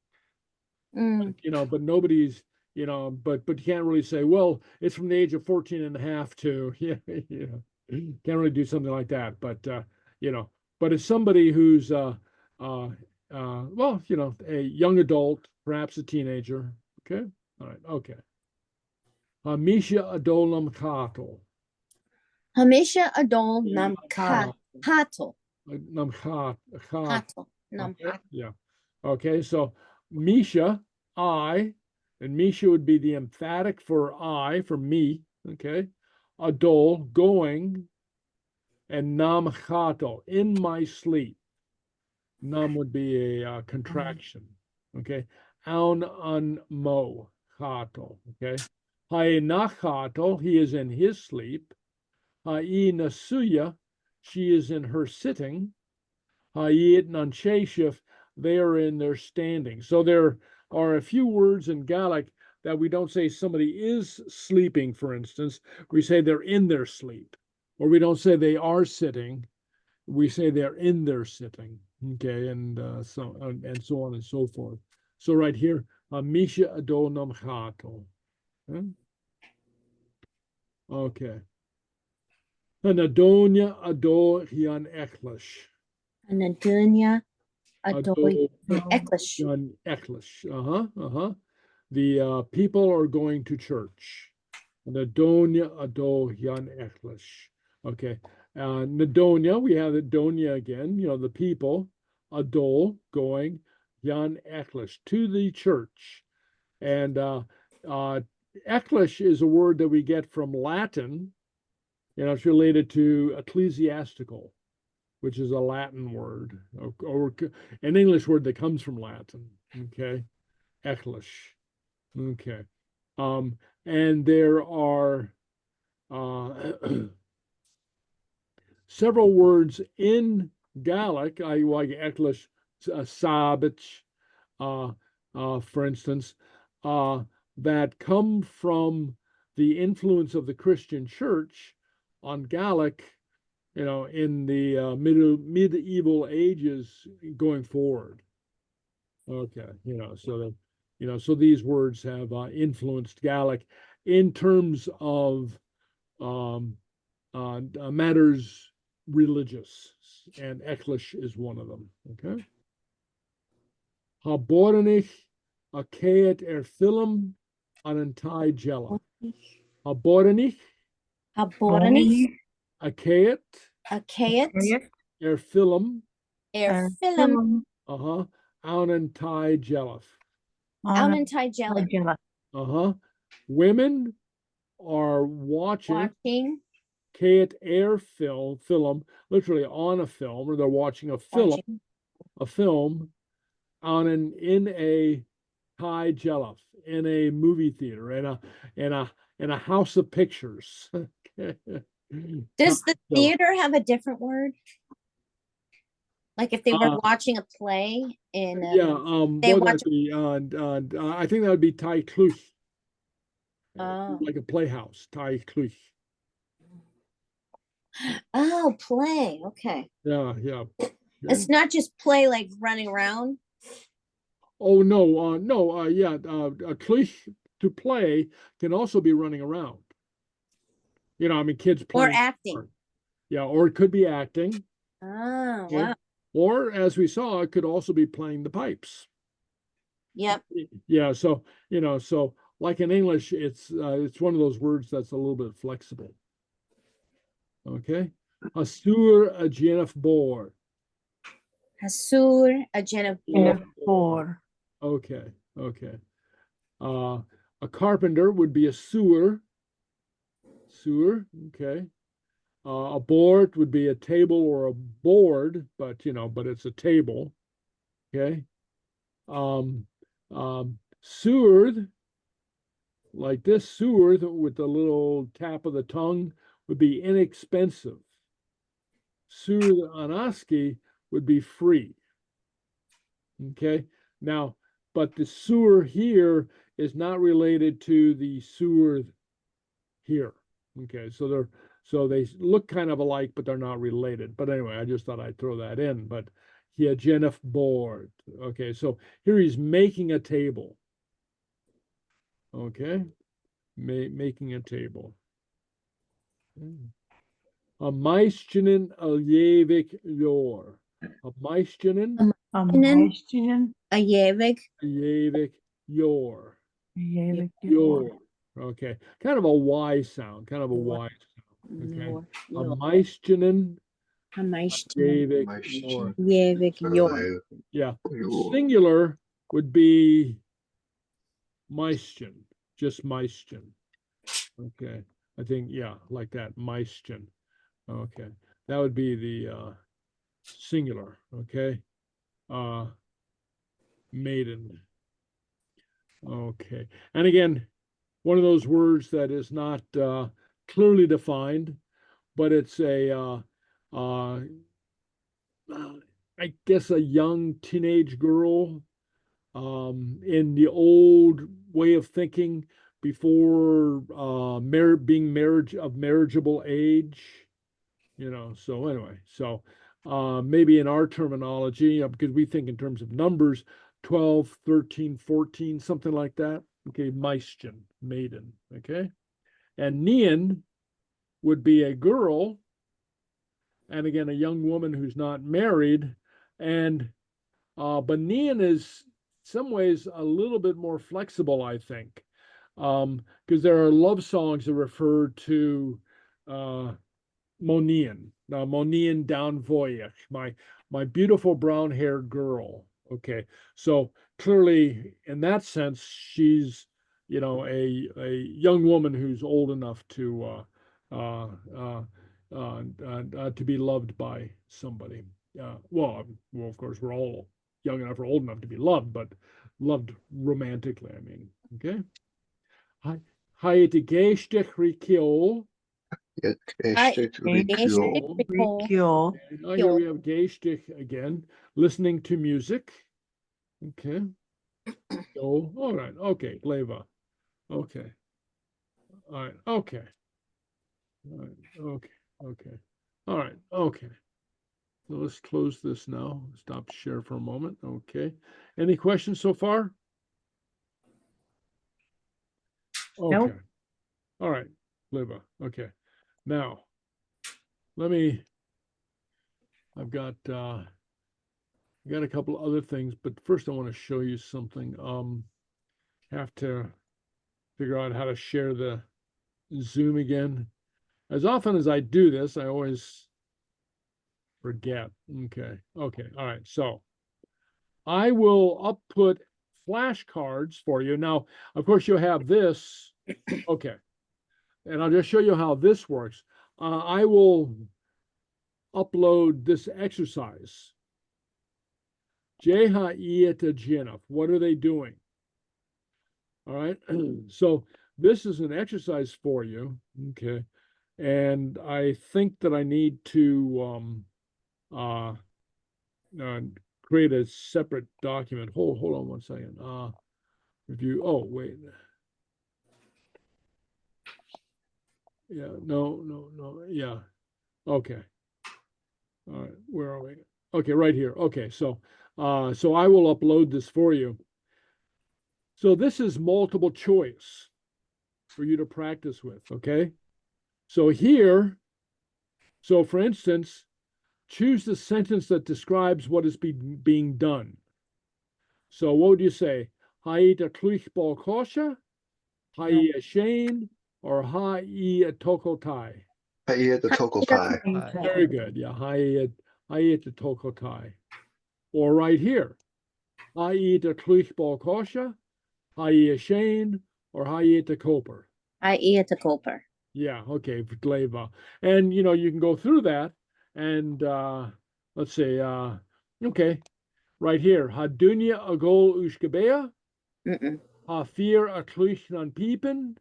Speaker 6: Mm.
Speaker 1: but nobody's but you can't really say, well, it's from the age of 14 and a half to can't really do something like that. But but it's somebody who's well, a young adult, perhaps a teenager. Okay, all right, okay. Misha adolam kato.
Speaker 6: Hamisha adol nam hato.
Speaker 1: Namchat.
Speaker 6: Hato. Nam hato.
Speaker 1: Yeah. Okay, so Misha, I, and Misha would be the emphatic for I, for me. Okay. Adol, going, and namchato, in my sleep. Nam would be a contraction. Okay. Aun un mo chato. Okay. Hai nachato, he is in his sleep. Hai nasuya, she is in her sitting. Hayit nancheshif, they are in their standing. So there are a few words in Gaelic that we don't say somebody is sleeping, for instance. We say they're in their sleep. Or we don't say they are sitting. We say they're in their sitting. Okay, and so on and so forth. So right here, Misha adonam chato. Okay. And Adonia ador hian eklish.
Speaker 6: Anadunya adol eklish.
Speaker 1: Hian eklish. The people are going to church. And Adonia ador hian eklish. Okay. Nadonia, we have Adonia again, the people. Adol, going. Hian eklish, to the church. And eklish is a word that we get from Latin. It's related to ecclesiastical, which is a Latin word, or an English word that comes from Latin. Okay, eklish. Okay, and there are several words in Gaelic, like eklish, sabich, for instance, that come from the influence of the Christian church on Gaelic, in the medieval ages going forward. Okay, so these words have influenced Gaelic in terms of matters religious, and Ecklish is one of them. Okay. Haboranich akeet film anantai jella. Haboranich
Speaker 6: Aborani,
Speaker 1: akeet
Speaker 6: Achaeat,
Speaker 1: film
Speaker 6: Erphilum,
Speaker 1: anantai jella.
Speaker 6: Aunantai Jella,
Speaker 1: Women are watching Kate air film, literally on a film, or they're watching a film in a Thai Jellaf, in a movie theater, in a house of pictures.
Speaker 6: Does the theater have a different word? Like if they were watching a play in they
Speaker 1: what
Speaker 6: watch
Speaker 1: would be? I think that would be Thai Kluch,
Speaker 6: Oh.
Speaker 1: like a playhouse, Thai Kluch.
Speaker 6: Oh, play. Okay.
Speaker 1: Yeah.
Speaker 6: It's not just play like running around.
Speaker 1: Oh no, yeah. A Kluch to play can also be running around. Kids playing.
Speaker 6: Or acting.
Speaker 1: Yeah, or it could be acting.
Speaker 6: Oh,
Speaker 1: Okay?
Speaker 6: wow.
Speaker 1: Or as we saw, it could also be playing the pipes.
Speaker 6: Yep.
Speaker 1: Yeah, so so like in English, it's one of those words that's a little bit flexible. Okay. Hasur a genef bor.
Speaker 6: Hasur, a Jennifer.
Speaker 1: Okay. A carpenter would be a sewer. Okay. A board would be a table or a board, but it's a table. Okay. Seward, like this Seward with the little tap of the tongue, would be inexpensive. Seward Anaski would be free. Okay. Now, but the sewer here is not related to the sewer here. Okay, so they look kind of alike, but they're not related. But anyway, I just thought I'd throw that in. But yeah, Jennifer board. Okay, so here he's making a table. Okay, making a table. A maistjenen aljevik yor. A maistjenen
Speaker 6: Ayevig.
Speaker 1: aljevik yor. Yor. Okay, kind of a Y sound, Okay, a maistjenen aljevik yor. Yeah, singular would be meistjen, just meistjen. Okay, I think, yeah, like that, meistjen. Okay, that would be the singular. Okay, maiden. Okay, and again, one of those words that is not clearly defined, but it's I guess a young teenage girl in the old way of thinking before being marriageable age. So anyway, so maybe in our terminology, because we think in terms of numbers, 12, 13, 14, something like that. Okay, meistjen, maiden. Okay, and Nian would be a girl, and again, a young woman who's not married. And but Nian is some ways a little bit more flexible, I think, because there are love songs that refer to Monian. Now, Monian down voyage, my beautiful brown-haired girl. Okay, so clearly, in that sense, she's a young woman who's old enough to be loved by somebody. Well, of course, we're all young enough or old enough to be loved, but loved romantically, I mean. Okay. Hi te geistich rikiol.
Speaker 2: Oh,
Speaker 1: here we have geistich again, listening to music. Okay. Oh, all right, okay, Leva. Okay. All right, okay. All right, okay, okay. All right, okay. So let's close this now. Stop share for a moment. Okay. Any questions so far? Okay.
Speaker 3: Nope.
Speaker 1: All right, Leva. Okay. Now, I've got a couple other things, but first I want to show you something. Have to figure out how to share the Zoom again. As often as I do this, I always forget. Okay. Okay. All right. So I will upput flashcards for you. Now, of course, you'll have this. Okay. And I'll just show you how this works. I will upload this exercise. What are they doing? All right. So this is an exercise for you. Okay. And I think that I need to create a separate document. Hold on one second. Review. Oh, wait. Yeah, no. Yeah. Okay. All right, where are we? Okay, right here. Okay, so I will upload this for you. So this is multiple choice for you to practice with, okay? So here, so for instance, choose the sentence that describes what is being done. So what would you say? Ha'i a clwch bol kosha, ha'i a shane, or ha'i a tokotai?
Speaker 2: Ha'i at the Tokotai.
Speaker 1: Very good. Yeah, ha'i a tokotai. Or right here, ha'i a clwch bol kosha, ha'i a shane, or ha'i a koper?
Speaker 6: I eat a copper.
Speaker 1: Yeah, okay, Gleva. And you can go through that and let's see, okay, right here. Hadunya agol ushkabea, hafir a kluishnan piepen.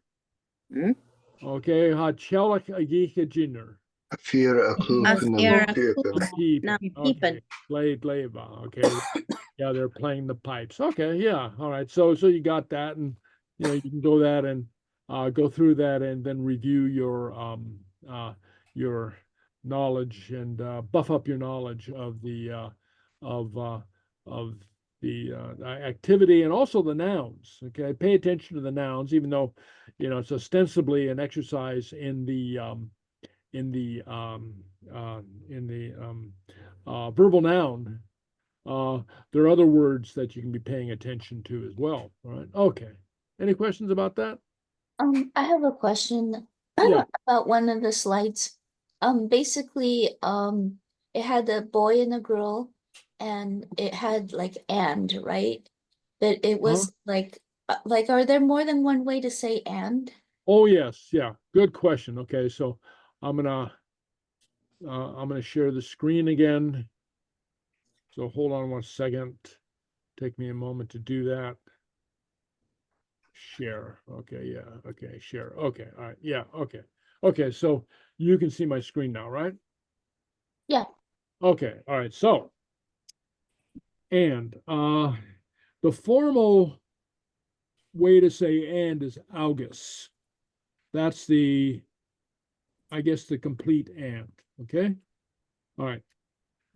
Speaker 1: Okay, Sgeulachd agicha jinner.
Speaker 2: Fear a clue
Speaker 6: A
Speaker 2: can
Speaker 6: fear
Speaker 2: the
Speaker 6: No,
Speaker 1: Okay, Gleva. Okay, yeah, they're playing the pipes. Okay, yeah, all right. So you got that, and you can go that and go through that, and then review your knowledge and buff up your knowledge of the activity and also the nouns. Okay, pay attention to the nouns, even though it's ostensibly an exercise in the verbal noun. There are other words that you can be paying attention to as well. All right. Okay. Any questions about that?
Speaker 5: I have a question
Speaker 1: Yeah.
Speaker 5: about one of the slides. Basically, it had a boy and a girl, and it had like and, right? But it was like, are there more than one way to say and?
Speaker 1: Oh yes. Yeah. Good question. Okay. So I'm gonna share the screen again. So hold on one second. Take me a moment to do that. Share. Okay. Yeah. Okay. Share. Okay. All right. Yeah. Okay. Okay. So you can see my screen now, right?
Speaker 5: Yeah.
Speaker 1: Okay. All right. So, and the formal way to say and is augus. That's I guess the complete and. Okay. All right.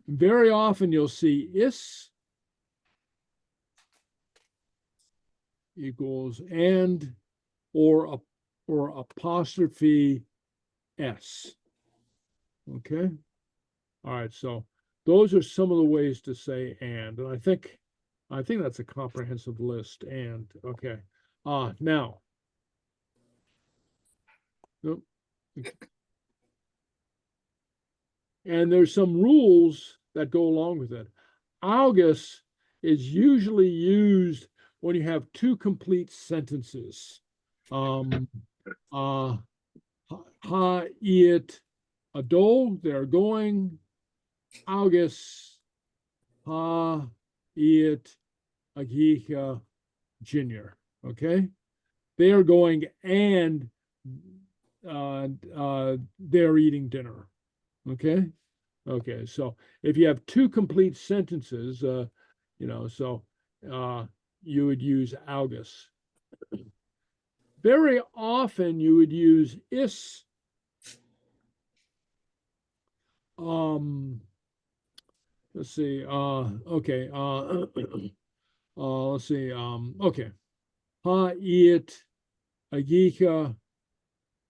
Speaker 1: Very often you'll see is equals and or apostrophe s. Okay. All right. So those are some of the ways to say and I think that's a comprehensive list. And okay. Now. Nope. And there's some rules that go along with it. Augus is usually used when you have two complete sentences. Ha iet adol, they're going. Augus ha iet agicha junior. Okay, they are going and they're eating dinner. Okay. Okay. So if you have two complete sentences, so you would use augus. Very often you would use is. Let's see. Okay. Let's see. Okay. Ha it agika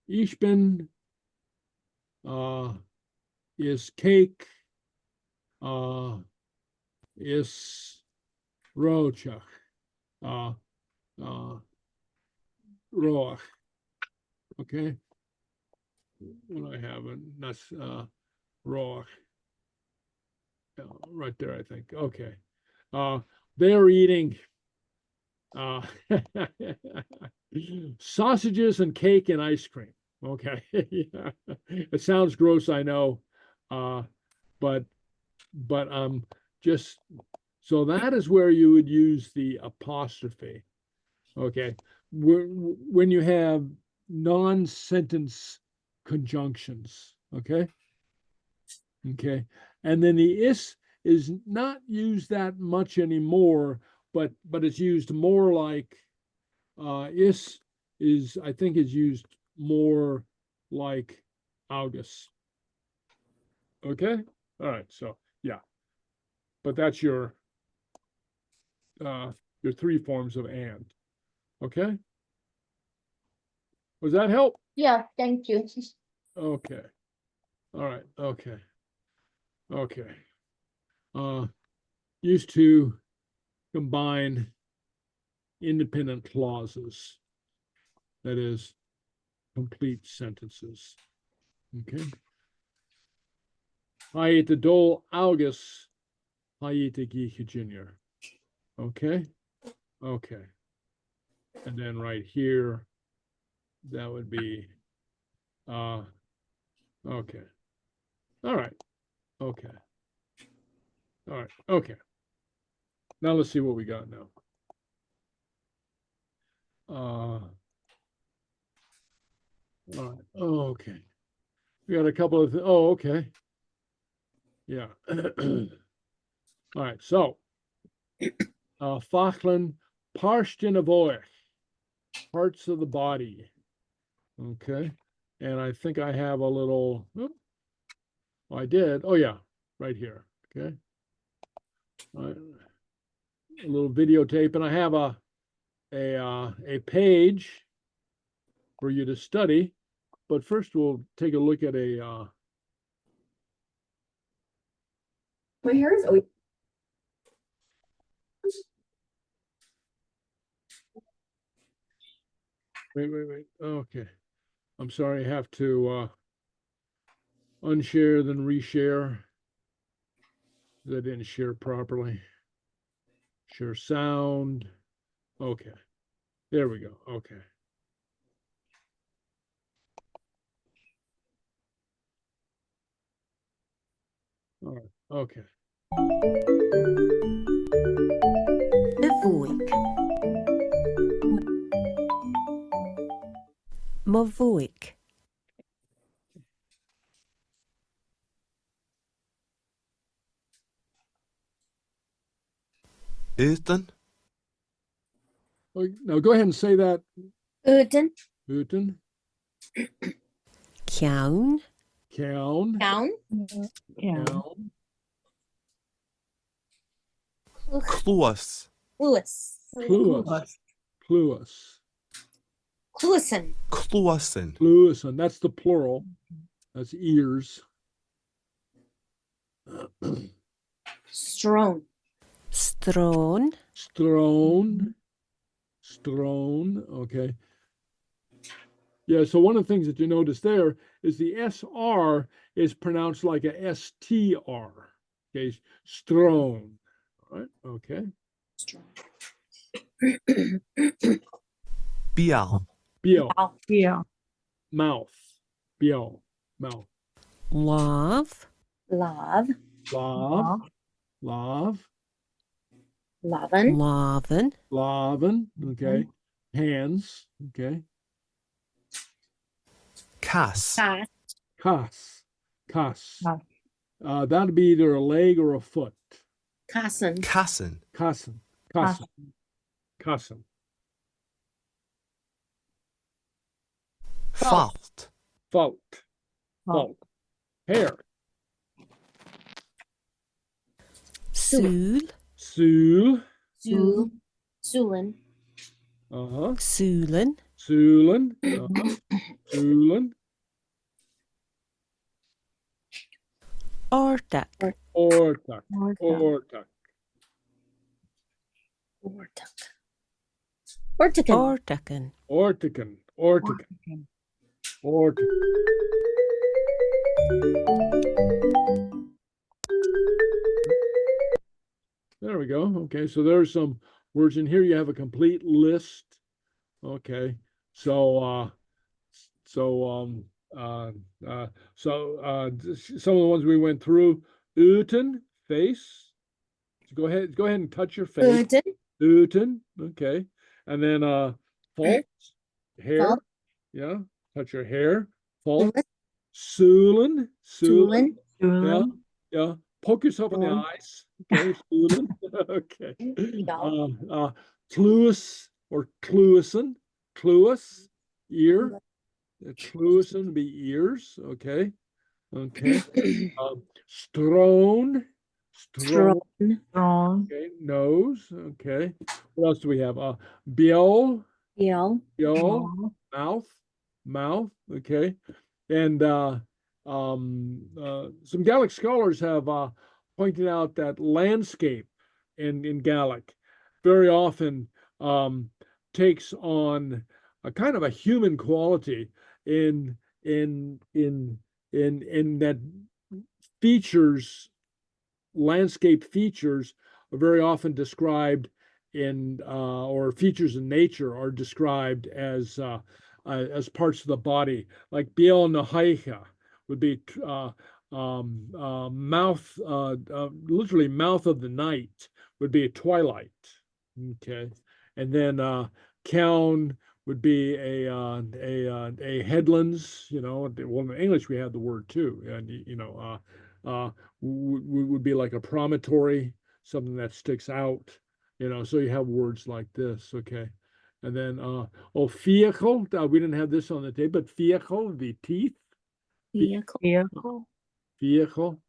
Speaker 1: ishben is cake is rochach roach. Okay. What I have, and that's roach. Right there, I think. Okay. They're eating sausages and cake and ice cream. Okay. Yeah. It sounds gross, I know. But just so that is where you would use the apostrophe. Okay. When you have non-sentence conjunctions. Okay. Okay. And then the is not used that much anymore, but it's used more like is I think is used more like augus. Okay. All right. So yeah, but that's your three forms of and. Okay. Was that help?
Speaker 5: Yeah, thank you.
Speaker 1: Okay. All right. Okay. Okay. Used to combine independent clauses, that is, complete sentences. Okay. Fàilte dul augus fàilte gíche junior. Okay. Okay. And then right here, that would be okay. All right. Okay. All right. Okay. Now let's see what we got now. All right. Oh, okay. We got a couple of, okay. Yeah. All right. So, Fachlan, Parstin avoich, parts of the body. Okay. And I think I have a little, I did. Oh, yeah. Right here. Okay. All right. A little videotape, and I have a page for you to study. But first, we'll take a look at a.
Speaker 7: My hair is always.
Speaker 1: Wait. Okay. I'm sorry, I have to unshare, then reshare. I didn't share properly. Share sound. Okay. There we go. Okay. All right. Okay.
Speaker 8: Mavoic. Mavoic.
Speaker 9: Utan.
Speaker 1: Oh, now go ahead and say that.
Speaker 6: Uten.
Speaker 1: Uten.
Speaker 8: Ciaun.
Speaker 1: Caun.
Speaker 6: Down.
Speaker 3: Yeah.
Speaker 1: Caun.
Speaker 9: Clúas.
Speaker 6: Lewis.
Speaker 1: Cluas. Cluas.
Speaker 6: Cluison.
Speaker 9: Clúasan.
Speaker 1: Cluason. That's the plural. That's ears.
Speaker 6: Strown.
Speaker 8: Strawn.
Speaker 1: Strown. Strown. Okay. Yeah, so one of the things that you notice there is the SR is pronounced like a STR. Okay, strown. All right, okay.
Speaker 9: Bial.
Speaker 1: Biel,
Speaker 3: Yeah.
Speaker 1: mouth. Biel, mouth.
Speaker 8: Lav.
Speaker 6: Love.
Speaker 1: Lav, lav,
Speaker 6: Loven.
Speaker 8: Laven.
Speaker 1: laven, okay. Hands, okay.
Speaker 9: Cas.
Speaker 6: Pass.
Speaker 1: Cas, cas.
Speaker 3: Cas.
Speaker 1: That'd be either a leg or a foot.
Speaker 6: Casson.
Speaker 9: Cassan.
Speaker 1: Cassen, cassen. Cussing.
Speaker 9: Fàilte.
Speaker 1: Fault. Fault. Hair.
Speaker 8: Súl.
Speaker 1: Sue.
Speaker 6: Sulin.
Speaker 1: Uh-huh.
Speaker 8: Súlan.
Speaker 1: Sulin. Uh-huh. Sulin.
Speaker 8: Ortach.
Speaker 1: Ortuck. Ortuck.
Speaker 6: Ortican.
Speaker 8: Ortacan.
Speaker 1: Ortican. Ortican. Ortican. There we go. Okay, so there's some words in here. You have a complete list. Okay, so some of the ones we went through. Uten, face. So go ahead and touch your face. Uten, okay, and then fault, hair.
Speaker 6: Fault.
Speaker 1: Yeah, touch your hair. Fault.
Speaker 6: Sulin.
Speaker 1: Sulin.
Speaker 3: Sulin.
Speaker 1: Yeah. Poke yourself in the
Speaker 6: Sulin.
Speaker 1: eyes. Okay, Sulin. Okay.
Speaker 6: Yeah.
Speaker 1: Cluus or cluison. Cluus, ear. Cluison would be ears. Okay. Okay. Strone. Strone.
Speaker 3: Strong.
Speaker 1: Okay. Nose. Okay. What else do we have? Biol.
Speaker 6: Biol.
Speaker 1: Biol. Mouth. Mouth. Okay. And some Gaelic scholars have pointed out that landscape in Gaelic very often takes on a kind of a human quality in that features, landscape features are very often described in or features in nature are described as parts of the body, like bliadhna would be mouth, literally mouth of the night would be a twilight. Okay, and then ceann would be a headlands. You know, well in English we have the word too, and would be like a promontory, something that sticks out. You know, so you have words like this. Okay. And then, vehicle, we didn't have this on the tape, but vehicle, the teeth,
Speaker 3: Vehicle.
Speaker 1: vehicle.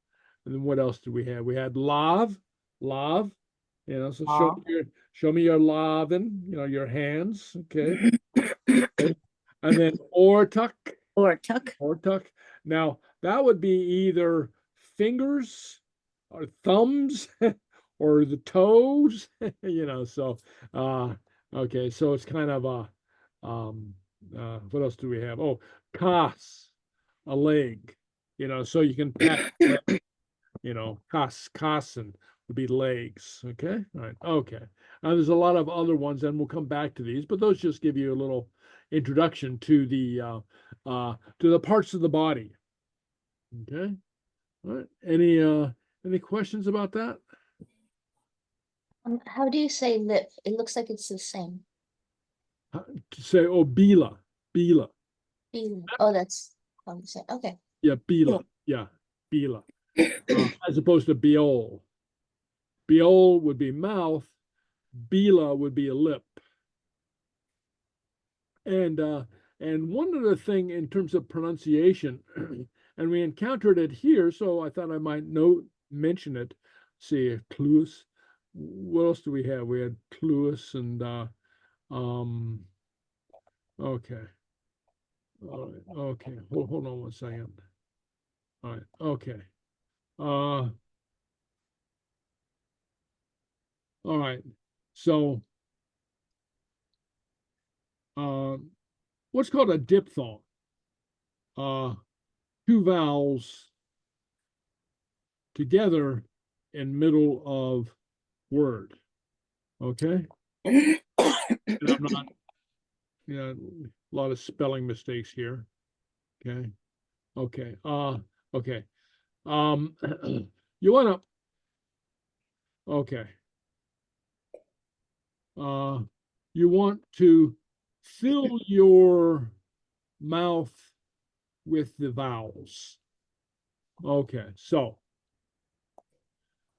Speaker 1: And then what else did we have? We had lav, so show me your lavin, your hands, okay. And then ortuck. Now, that would be either fingers or thumbs or the toes, so, okay, so it's kind of what else do we have? Oh, cas, a leg, so you can pat, cassen would be legs. Okay, all right, okay. Now there's a lot of other ones, and we'll come back to these, but those just give you a little introduction to the parts of the body. Okay, all right. Any questions about that?
Speaker 5: How do you say lip? It looks like it's the same.
Speaker 1: To say, oh, bila.
Speaker 5: Oh, that's how you say. Okay.
Speaker 1: Yeah, bila. Yeah, bila. As opposed to biol. Biol would be mouth. Bila would be a lip. And one other thing in terms of pronunciation, and we encountered it here, so I thought I might mention it. See, cluus. What else do we have? We had cluus and okay. All right, okay. Hold on 1 second. All right, okay. All right. So what's called a diphthong? Two vowels together in middle of word. Okay. And I'm not, a lot of spelling mistakes here. Okay. Okay. Okay. You wanna, okay. You want to fill your mouth with the vowels. Okay, so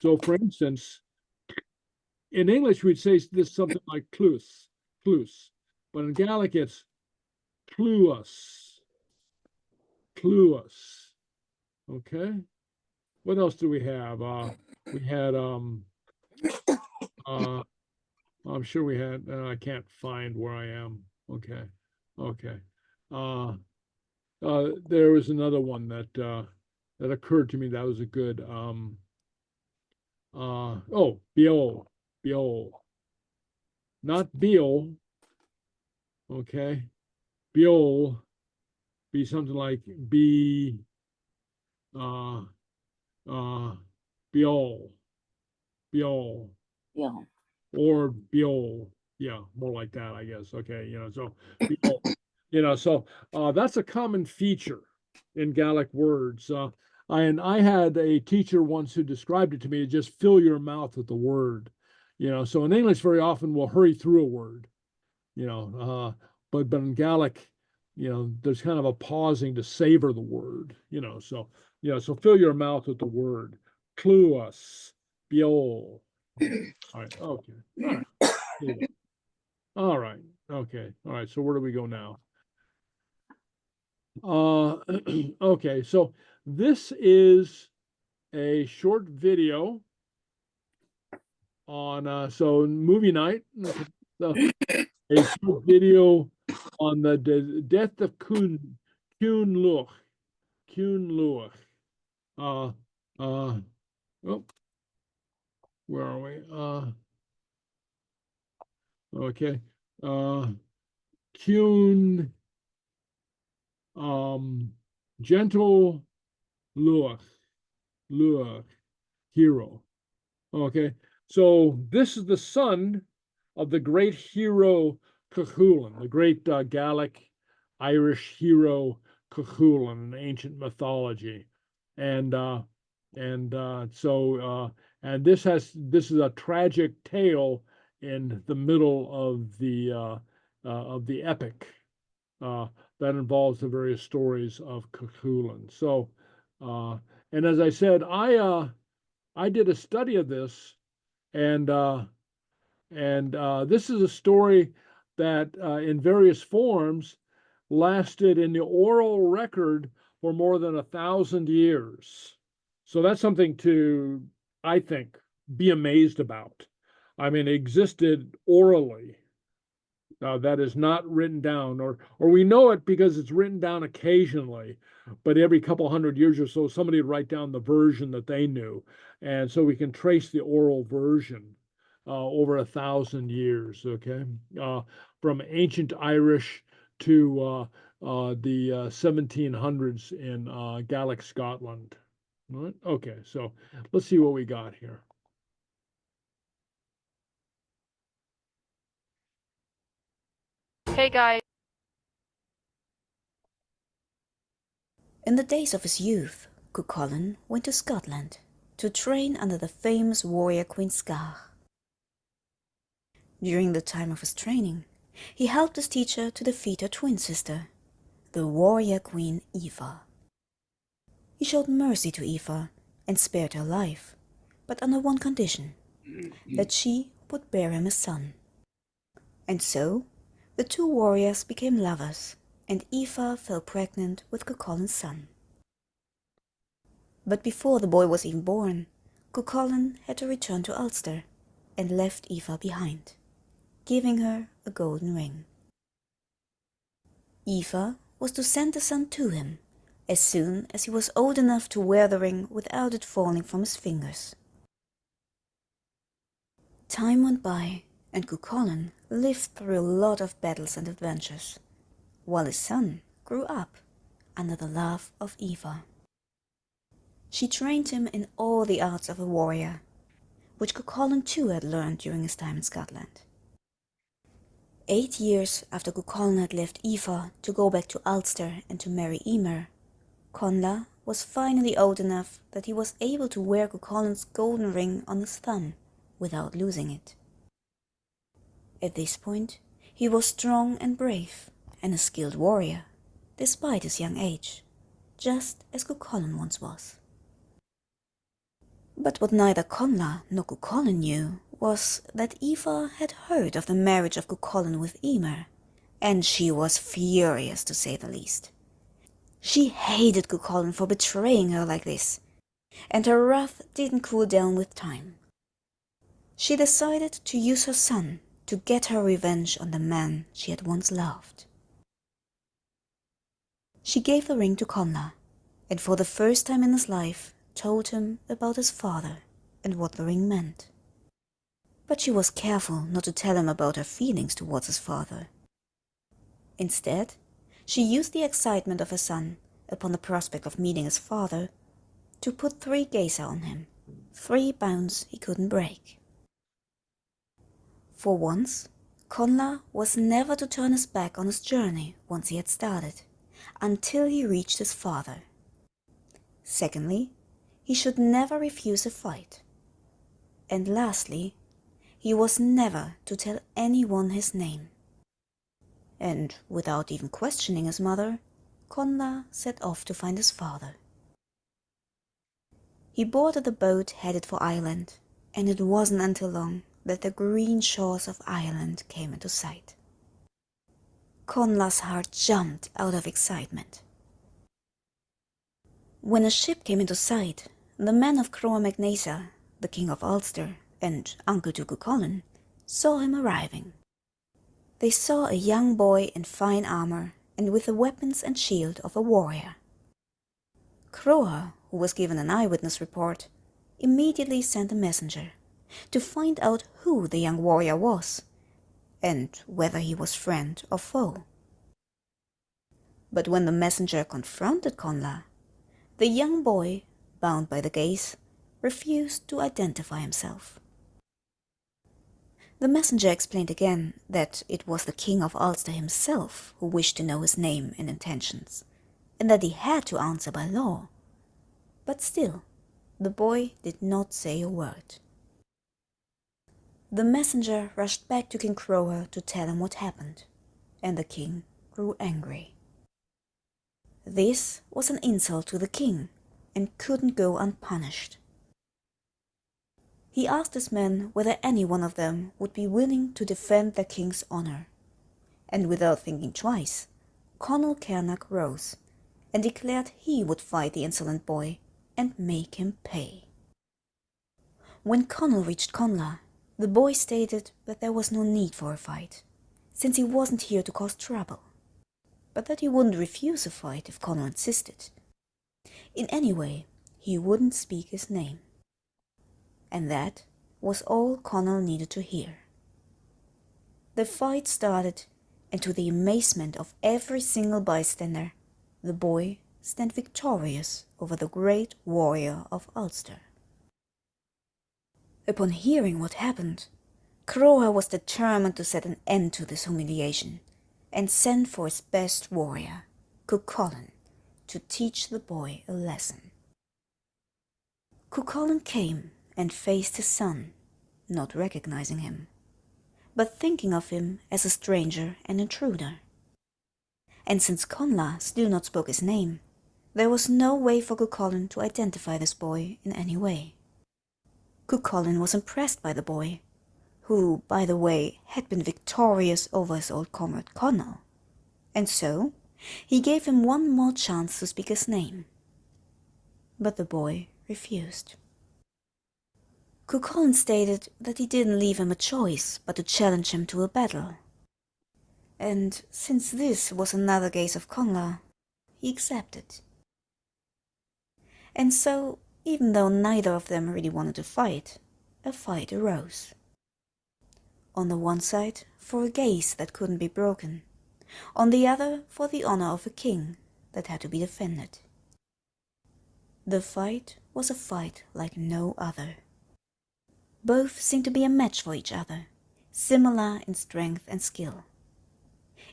Speaker 1: for instance, in English, we'd say this something like clus, but in Gaelic, it's cluas, cluas. Okay. What else do we have? We had I'm sure we had. I can't find where I am. Okay. There was another one that occurred to me that was a good Biol, not Biol. Okay, Biol be something like uh Biol,
Speaker 6: Yeah.
Speaker 1: or Biol. Yeah, more like that, I guess. Okay, so Biol, so that's a common feature in Gaelic words. And I had a teacher once who described it to me, just fill your mouth with the word. So in English, very often we'll hurry through a word, but in Gaelic, there's kind of a pausing to savor the word, so fill your mouth with the word. Cluas, biol. All right, okay. All right, okay. All right, so where do we go now? Okay, so this is a short video on so movie night. So a short video on the death of Ciùinlaoch. Uh, oh, where are we? Okay. Ciùin, gentle Luach, hero. Okay. So this is the son of the great hero Cuchulainn, the great Gaelic Irish hero Cuchulainn in ancient mythology, and this is a tragic tale in the middle of the epic that involves the various stories of Cuchulainn. So, and as I said, I did a study of this, and this is a story that in various forms lasted in the oral record for more than 1,000 years. So that's something to, I think, be amazed about. I mean, it existed orally. That is not written down, or we know it because it's written down occasionally, but every couple hundred years or so, somebody would write down the version that they knew, and so we can trace the oral version over 1,000 years. Okay, from ancient Irish to the 1700s in Gaelic Scotland. All right. Okay, so let's see what we got here.
Speaker 10: Hey guys.
Speaker 11: In the days of his youth, Cuchulainn went to Scotland to train under the famous warrior Queen Sgeulachd. During the time of his training, he helped his teacher to defeat her twin sister, the warrior Queen Aoife. He showed mercy to Aoife and spared her life, but under one condition, that she would bear him a son. And so, the two warriors became lovers, and Aoife fell pregnant with Cuchulainn's son. But before the boy was even born, Cuchulainn had to return to Ulster and left Aoife behind, giving her a golden ring. Aoife was to send the son to him as soon as he was old enough to wear the ring without it falling from his fingers. Time went by, and Cuchulainn lived through a lot of battles and adventures, while his son grew up under the love of Aoife. She trained him in all the arts of a warrior, which Cuchulainn too had learned during his time in Scotland. 8 years after Cuchulainn had left Aoife to go back to Ulster and to marry Emer, Conla was finally old enough that he was able to wear Cuchulainn's golden ring on his thumb without losing it. At this point, he was strong and brave, and a skilled warrior, despite his young age, just as Cuchulainn once was. But what neither Conla nor Cuchulainn knew was that Aoife had heard of the marriage of Cuchulainn with Emer, and she was furious to say the least. She hated Cuchulainn for betraying her like this, and her wrath didn't cool down with time. She decided to use her son to get her revenge on the man she had once loved. She gave the ring to Connla, and for the first time in his life told him about his father and what the ring meant. But she was careful not to tell him about her feelings towards his father. Instead, she used the excitement of her son upon the prospect of meeting his father to put 3 geisa on him, 3 bounds he couldn't break. For once, Connla was never to turn his back on his journey once he had started, until he reached his father. Secondly, he should never refuse a fight. And lastly, he was never to tell anyone his name. And without even questioning his mother, Connla set off to find his father. He boarded a boat headed for Ireland, and it wasn't until long that the green shores of Ireland came into sight. Connla's heart jumped out of excitement. When a ship came into sight, the men of Croa Magnesa, the king of Ulster and uncle to Cuchulainn, saw him arriving. They saw a young boy in fine armor and with the weapons and shield of a warrior. Croa, who was given an eyewitness report, immediately sent a messenger to find out who the young warrior was and whether he was friend or foe. But when the messenger confronted Connla, the young boy, bound by the gaze, refused to identify himself. The messenger explained again that it was the king of Ulster himself who wished to know his name and intentions, and that he had to answer by law. But still, the boy did not say a word. The messenger rushed back to King Croa to tell him what happened, and the king grew angry. This was an insult to the king, and couldn't go unpunished. He asked his men whether any one of them would be willing to defend their king's honor, and without thinking twice, Conall Cernach rose and declared he would fight the insolent boy and make him pay. When Conall reached Connla, the boy stated that there was no need for a fight, since he wasn't here to cause trouble, but that he wouldn't refuse a fight if Conall insisted. In any way, he wouldn't speak his name. And that was all Conall needed to hear. The fight started, and to the amazement of every single bystander, the boy stand victorious over the great warrior of Ulster. Upon hearing what happened, Croa was determined to set an end to this humiliation and sent for his best warrior, Cuchulainn, to teach the boy a lesson. Cuchulainn came and faced his son, not recognizing him, but thinking of him as a stranger and intruder. And since Connla still not spoke his name, there was no way for Cuchulainn to identify this boy in any way. Cuchulainn was impressed by the boy, who, by the way, had been victorious over his old comrade Conall, and so he gave him one more chance to speak his name. But the boy refused. Cuchulainn stated that he didn't leave him a choice but to challenge him to a battle. And since this was another gaze of Connla, he accepted. And so, even though neither of them really wanted to fight, a fight arose. On the one side, for a gaze that couldn't be broken, on the other for the honor of a king that had to be defended. The fight was a fight like no other. Both seemed to be a match for each other, similar in strength and skill.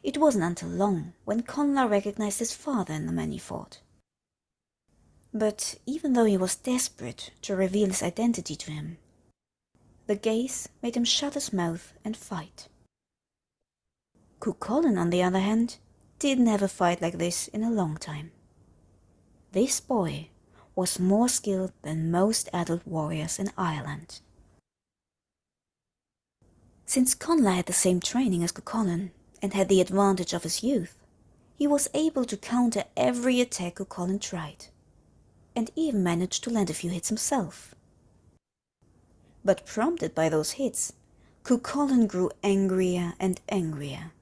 Speaker 11: It wasn't until long when Connla recognized his father in the man he fought. But even though he was desperate to reveal his identity to him, the gaze made him shut his mouth and fight. Cuchulainn, on the other hand, didn't have a fight like this in a long time. This boy was more skilled than most adult warriors in Ireland. Since Conla had the same training as Cuchulainn and had the advantage of his youth, he was able to counter every attack Cuchulainn tried, and even managed to land a few hits himself. But prompted by those hits, Cuchulainn grew angrier and angrier,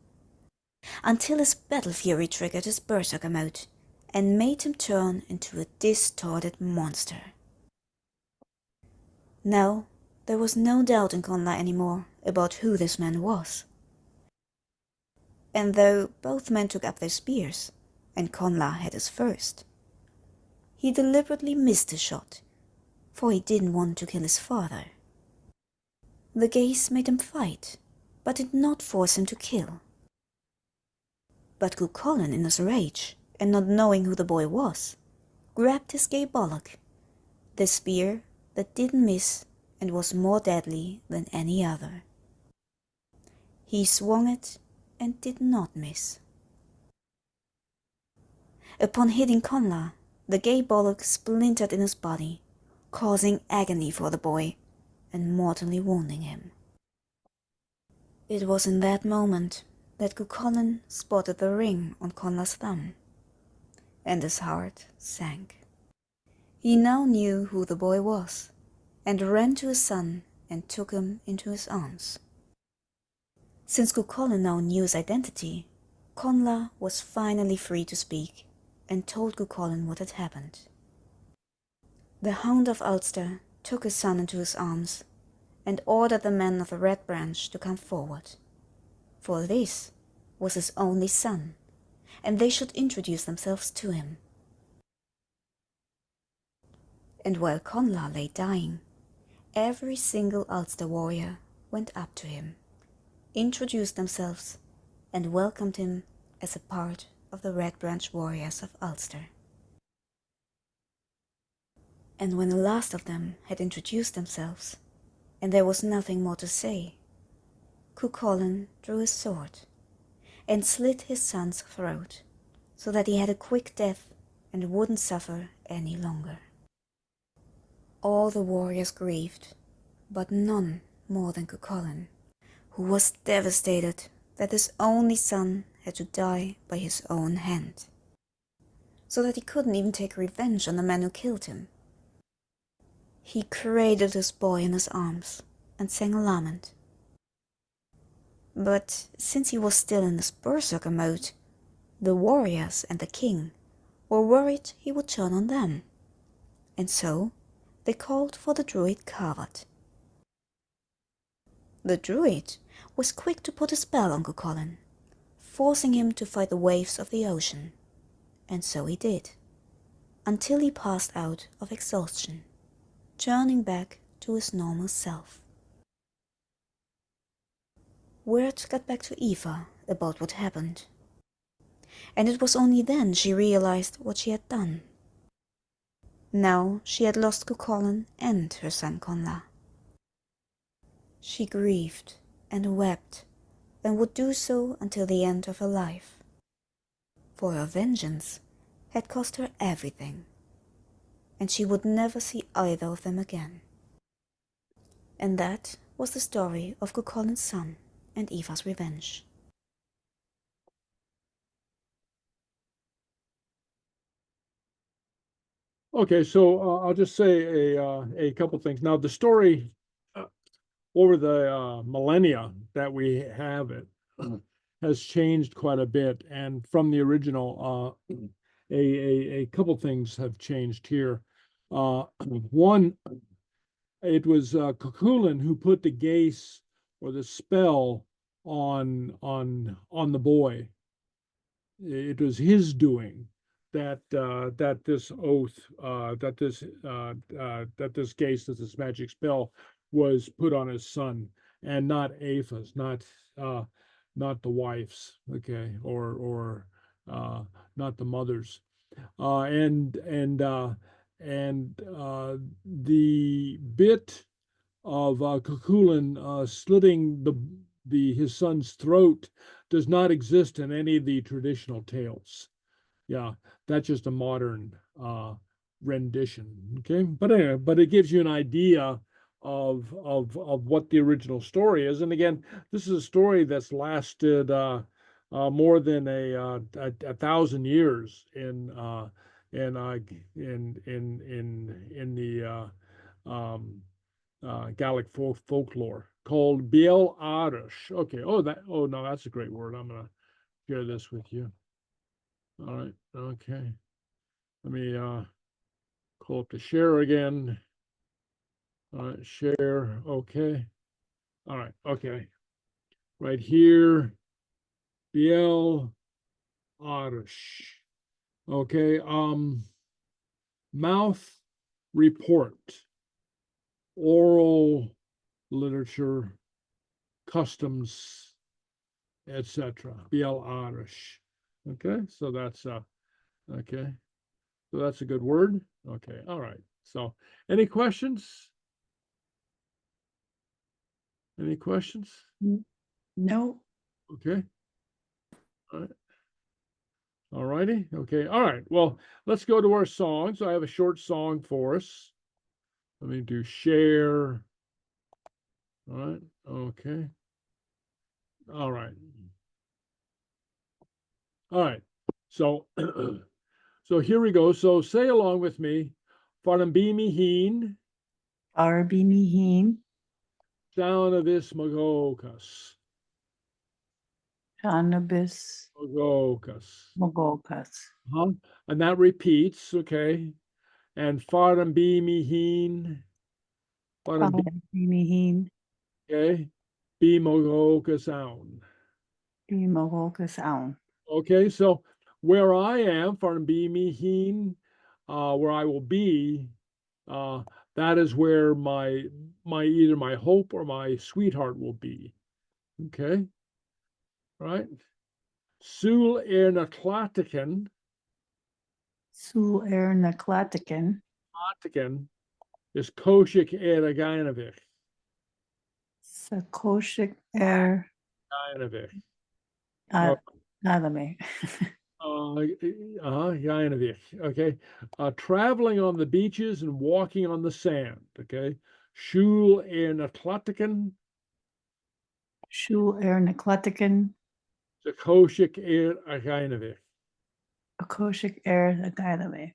Speaker 11: until his battle fury triggered his berserker mode and made him turn into a distorted monster. Now, there was no doubt in Conla anymore about who this man was. And though both men took up their spears, and Conla had his first, he deliberately missed his shot, for he didn't want to kill his father. The gaze made him fight, but did not force him to kill. But Cuchulainn, in his rage, and not knowing who the boy was, grabbed his Gael-Talk, the spear that didn't miss and was more deadly than any other. He swung it and did not miss. Upon hitting Conla, the Gael-Talk splintered in his body, causing agony for the boy and mortally wounding him. It was in that moment that Cuchulainn spotted the ring on Conla's thumb, and his heart sank. He now knew who the boy was, and ran to his son and took him into his arms. Since Cuchulainn now knew his identity, Conla was finally free to speak and told Cuchulainn what had happened. The Hound of Ulster took his son into his arms and ordered the men of the Red Branch to come forward, for this was his only son, and they should introduce themselves to him. And while Conla lay dying, every single Ulster warrior went up to him, introduced themselves, and welcomed him as a part of the Red Branch warriors of Ulster. And when the last of them had introduced themselves, and there was nothing more to say, Cuchulainn drew his sword and slit his son's throat, so that he had a quick death and wouldn't suffer any longer. All the warriors grieved, but none more than Cuchulainn, who was devastated that his only son had to die by his own hand, so that he couldn't even take revenge on the man who killed him. He cradled his boy in his arms and sang a lament. But since he was still in his berserker mode, the warriors and the king were worried he would turn on them, and so they called for the druid Carvat. The druid was quick to put a spell on Cuchulainn, forcing him to fight the waves of the ocean, and so he did, until he passed out of exhaustion, turning back to his normal self. Word got back to Aoife about what happened, and it was only then she realized what she had done. Now she had lost Cuchulainn and her son Conla. She grieved and wept, and would do so until the end of her life, for her vengeance had cost her everything, and she would never see either of them again. And that was the story of Cuchulainn's son and Aoife's revenge.
Speaker 1: Okay, so I'll just say a couple things. Now, the story over the millennia that we have it has changed quite a bit, and from the original, a couple things have changed here. One, it was Cuchulainn who put the gaze or the spell on the boy. It was his doing that this oath, that this gaze, that this magic spell was put on his son, and not Aoife's, not the wife's, okay, or not the mother's, and the bit of Cuchulainn slitting his son's throat does not exist in any of the traditional tales. Yeah, that's just a modern rendition. Okay, but anyway, but it gives you an idea what the original story is. And again, this is a story that's lasted more than a 1,000 years in the Gaelic folklore, called bliadhna. Okay. Oh, no, that's a great word. I'm gonna share this with you. All right. Okay. Let me call up the share again. All right, share. Okay. All right. Okay. Right here. bliadhna. Okay. Mouth report, oral literature, customs, etc. bliadhna. Okay. So that's okay. So that's a good word. Okay. All right. So any questions? Any questions?
Speaker 3: No.
Speaker 1: Okay. All right. All righty. Okay. All right. Well, let's go to our song. So I have a short song for us. Let me do share. All right. Okay. All right. All right. So so here we go. So say along with me. Farambimi heen.
Speaker 3: Arbini heen.
Speaker 1: Cannabis magokas.
Speaker 3: Cannabis
Speaker 1: Magokas.
Speaker 3: mogokas.
Speaker 1: And that repeats, okay. And farambimi heen.
Speaker 3: Arbini heen.
Speaker 1: Okay. Be magokas own.
Speaker 3: Be mogokas own.
Speaker 1: Okay, so where I am, farambimi heen, where I will be, that is where my either my hope or my sweetheart will be. Okay, right? Sul na clatican.
Speaker 3: Sul na clatican.
Speaker 1: Clatican is koshik a gainovich.
Speaker 3: Sakoshik
Speaker 1: Gainovich.
Speaker 3: Adame.
Speaker 1: Gainovich. Okay. Traveling on the beaches and walking on the sand. Okay. Shul na clatican.
Speaker 3: Shul na clatican.
Speaker 1: Koshik a gainovich.
Speaker 3: Akoshik a gainovich.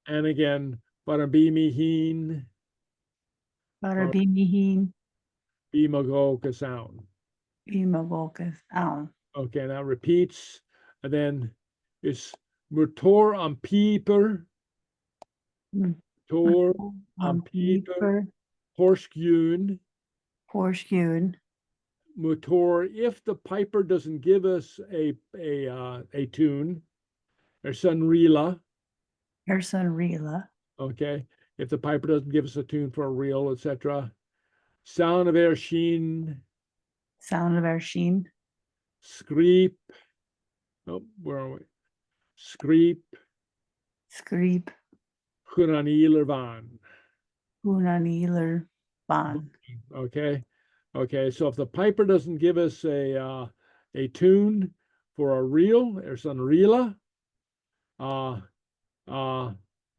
Speaker 1: And again, farambimi heen.
Speaker 3: Barabini heen.
Speaker 1: Bimagoka sound.
Speaker 3: Bimagokas own.
Speaker 1: Okay, now repeats. And then it's Mutor on peeper. Mutor on peeper. Horskjun.
Speaker 3: Horskjun.
Speaker 1: Mutor, if the piper doesn't give us a tune, or sunrila.
Speaker 3: Or sunrila.
Speaker 1: Okay, if the piper doesn't give us a tune for a reel, etc. Sound of Ersheen.
Speaker 3: Sound of Ersheen.
Speaker 1: Screep. Oh, where are we? Screep.
Speaker 3: Screep.
Speaker 1: Hunaniler van.
Speaker 3: Hunaniler van.
Speaker 1: Okay. Okay. So if the piper doesn't give us a tune for a reel or sunrila,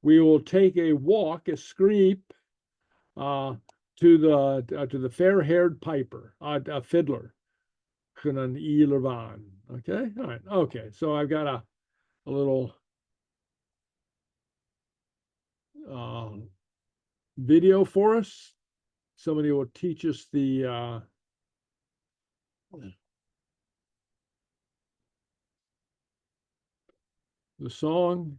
Speaker 1: we will take a walk, a screep, to the fair-haired piper, a fiddler. Hunaniler. Okay, all right, okay. So I've got a little video for us. Somebody will teach us the song.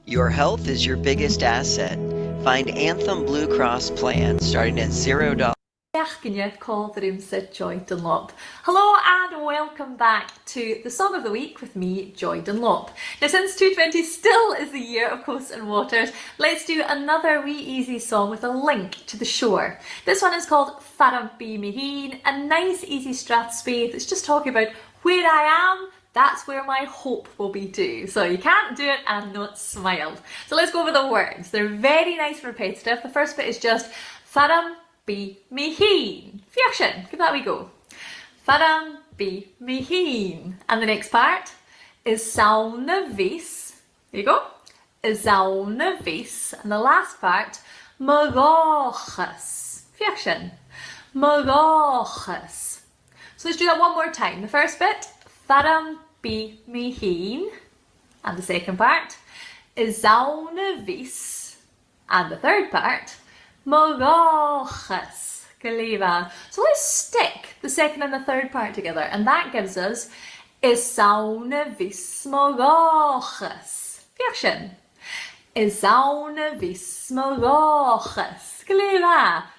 Speaker 10: Your health is your biggest asset. Find Anthem Blue Cross plans starting at $0.
Speaker 12: Joy Dunlop. Hello and welcome back to the Song of the Week with me, Joy Dunlop. Now since 220 still is the year of coasts and waters, let's do another wee easy song with a link to the shore. This one is called Farampi Miheen, a nice easy strathspey that's just talking about where I am, that's where my hope will be too. So you can't do it and not smile. So let's go over the words. They're very nice and repetitive. The first bit is just Faram Be Miheen. Fiashin, give that a wee go. Faram Be Miheen. And the next part is Sauna Vis. There you go. is awn y vis. And the last part, magochus. Fiaction. Magochus. So let's do that one more time. The first bit, faram bi mi heen. And the second part, is awn y vis. And the third part, magochus. So let's stick the second and the third part together, and that gives us Isawn y vis magochus. Fiaction. Isawn y vis magochus.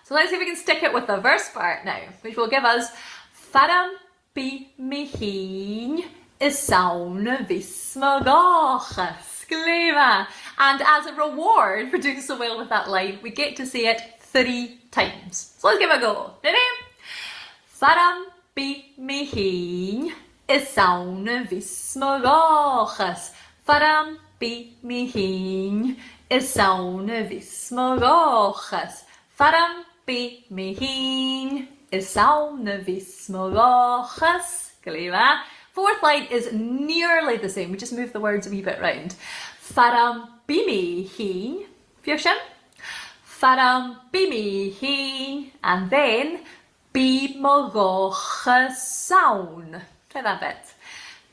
Speaker 12: So let's see if we can stick it with the verse part now, which will give us Faram bi mi heen isawn y vis magochus. And as a reward for doing so well with that line, we get to say it 3 times. So let's give it a go. Ready? Faram bi mi heen isawn y vis magochus. Faram bi mi heen isawn y vis magochus. Faram bi mi heen isawn y vis magochus. Fourth line is nearly the same. We just move the words a wee bit round. Faram bi mi heen. Fiaction. Faram bi mi heen. And then bi magochus sawn. Try that bit.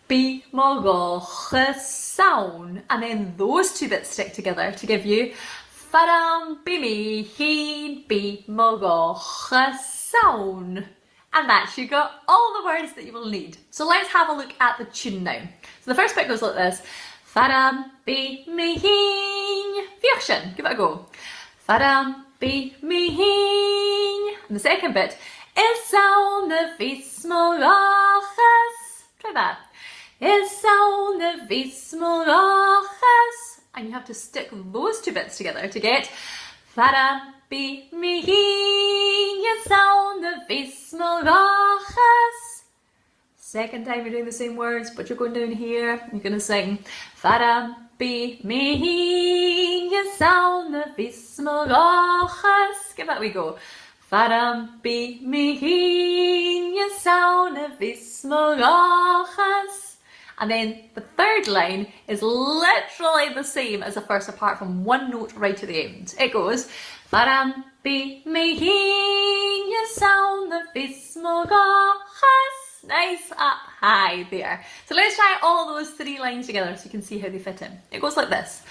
Speaker 12: Bi magochus sawn. And then those 2 bits stick together to give you Faram bi mi heen bi magochus sawn. And that's you got all the words that you will need. So let's have a look at the tune now. So the first bit goes like this. Faram bi mi heen. Fiaction. Give it a go. Faram bi mi heen. And the second bit isawn y vis magochus. Try that. Isawn y vis magochus. And you have to stick those 2 bits together to get Faram bi mi heen isawn y vis magochus. Second time you're doing the same words, but you're going down here. You're going to sing Faram bi mi heen isawn y vis magochus. Give that a wee go. Faram bi mi heen isawn y vis magochus. And then the third line is literally the same as the first, apart from 1 note right at the end. It goes Faram bi mi heen isawn y vis magochus. Nice up high there. So let's try all those 3 lines together so you can see how they fit in. It goes like this.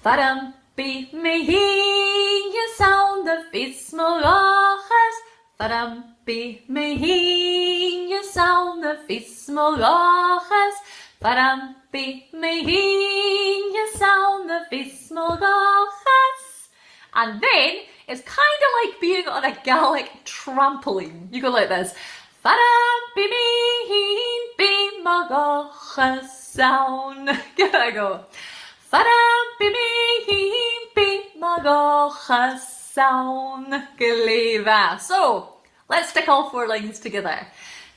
Speaker 12: Faram bi mi heen isawn y vis magochus. Faram bi mi heen isawn y vis magochus. Faram bi mi heen isawn y vis magochus. And then it's kind of like being on a Gaelic trampoline. You go like this. Faram bi mi heen bi magochus sawn. Give it a go. Faram bi mi heen bi magochus sawn. So let's stick all 4 lines together.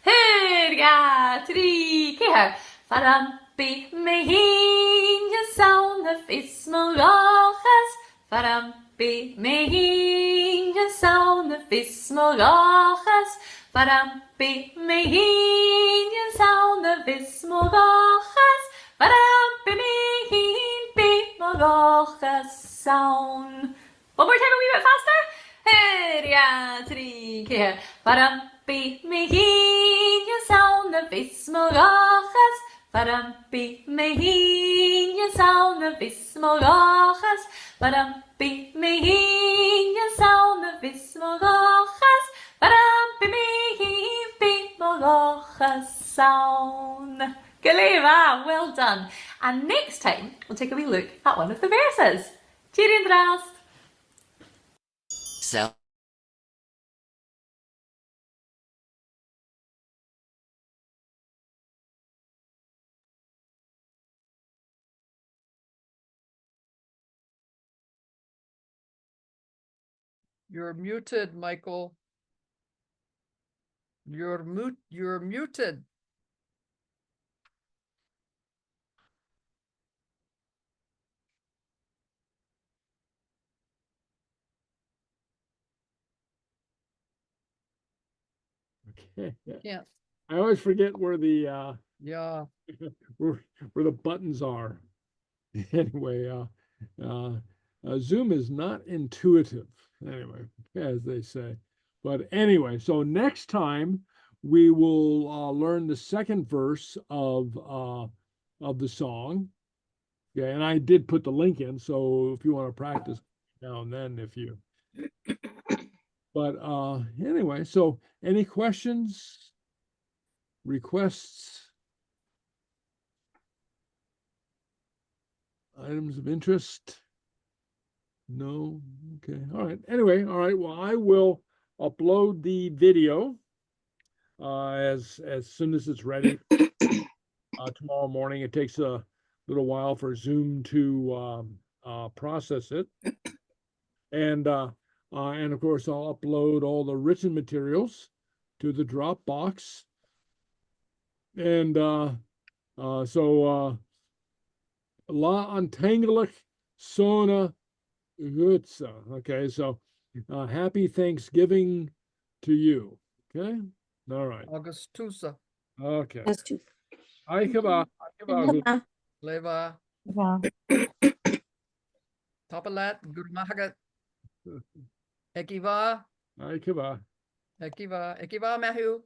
Speaker 12: Here, 3, here. Faram bi mi heen isawn y vis magochus. Faram bi mi heen isawn y vis magochus. Faram bi mi heen isawn y vis magochus. Faram bi mi heen bi magochus sawn. One more time, a wee bit faster. Here, 3, here. Faram bi mi heen isawn y vis magochus. Faram bi mi heen isawn y vis magochus. Faram bi mi heen isawn y vis magochus. Faram bi mi heen bi magochus sawn. Well done. And next time, we'll take a wee look at one of the verses. Ciùinlaoch.
Speaker 10: So
Speaker 4: You're muted, Michael. You're muted.
Speaker 1: Okay.
Speaker 4: Yeah.
Speaker 1: I always forget where the
Speaker 4: Yeah.
Speaker 1: where the buttons are. Anyway, Zoom is not intuitive, anyway, as they say. But anyway, so next time we will learn the second verse of the song. Yeah, and I did put the link in, so if you want to practice now and then, if you. But anyway, so any questions, requests, items of interest? No? Okay. All right. Anyway, all right. Well, I will upload the video as soon as it's ready tomorrow morning. It takes a little while for Zoom to process it. And of course, I'll upload all the written materials to the Dropbox. And so La Antangalach Sona Gutsa. Okay, so happy Thanksgiving to you. Okay, all right.
Speaker 4: Augustusa.
Speaker 1: Okay.
Speaker 6: That's two.
Speaker 1: Aikaba.
Speaker 4: Leva. Tapalat. Gurmahagat. Ekiva.
Speaker 1: Aikaba.
Speaker 4: Ekiva. Ekiva Mahu.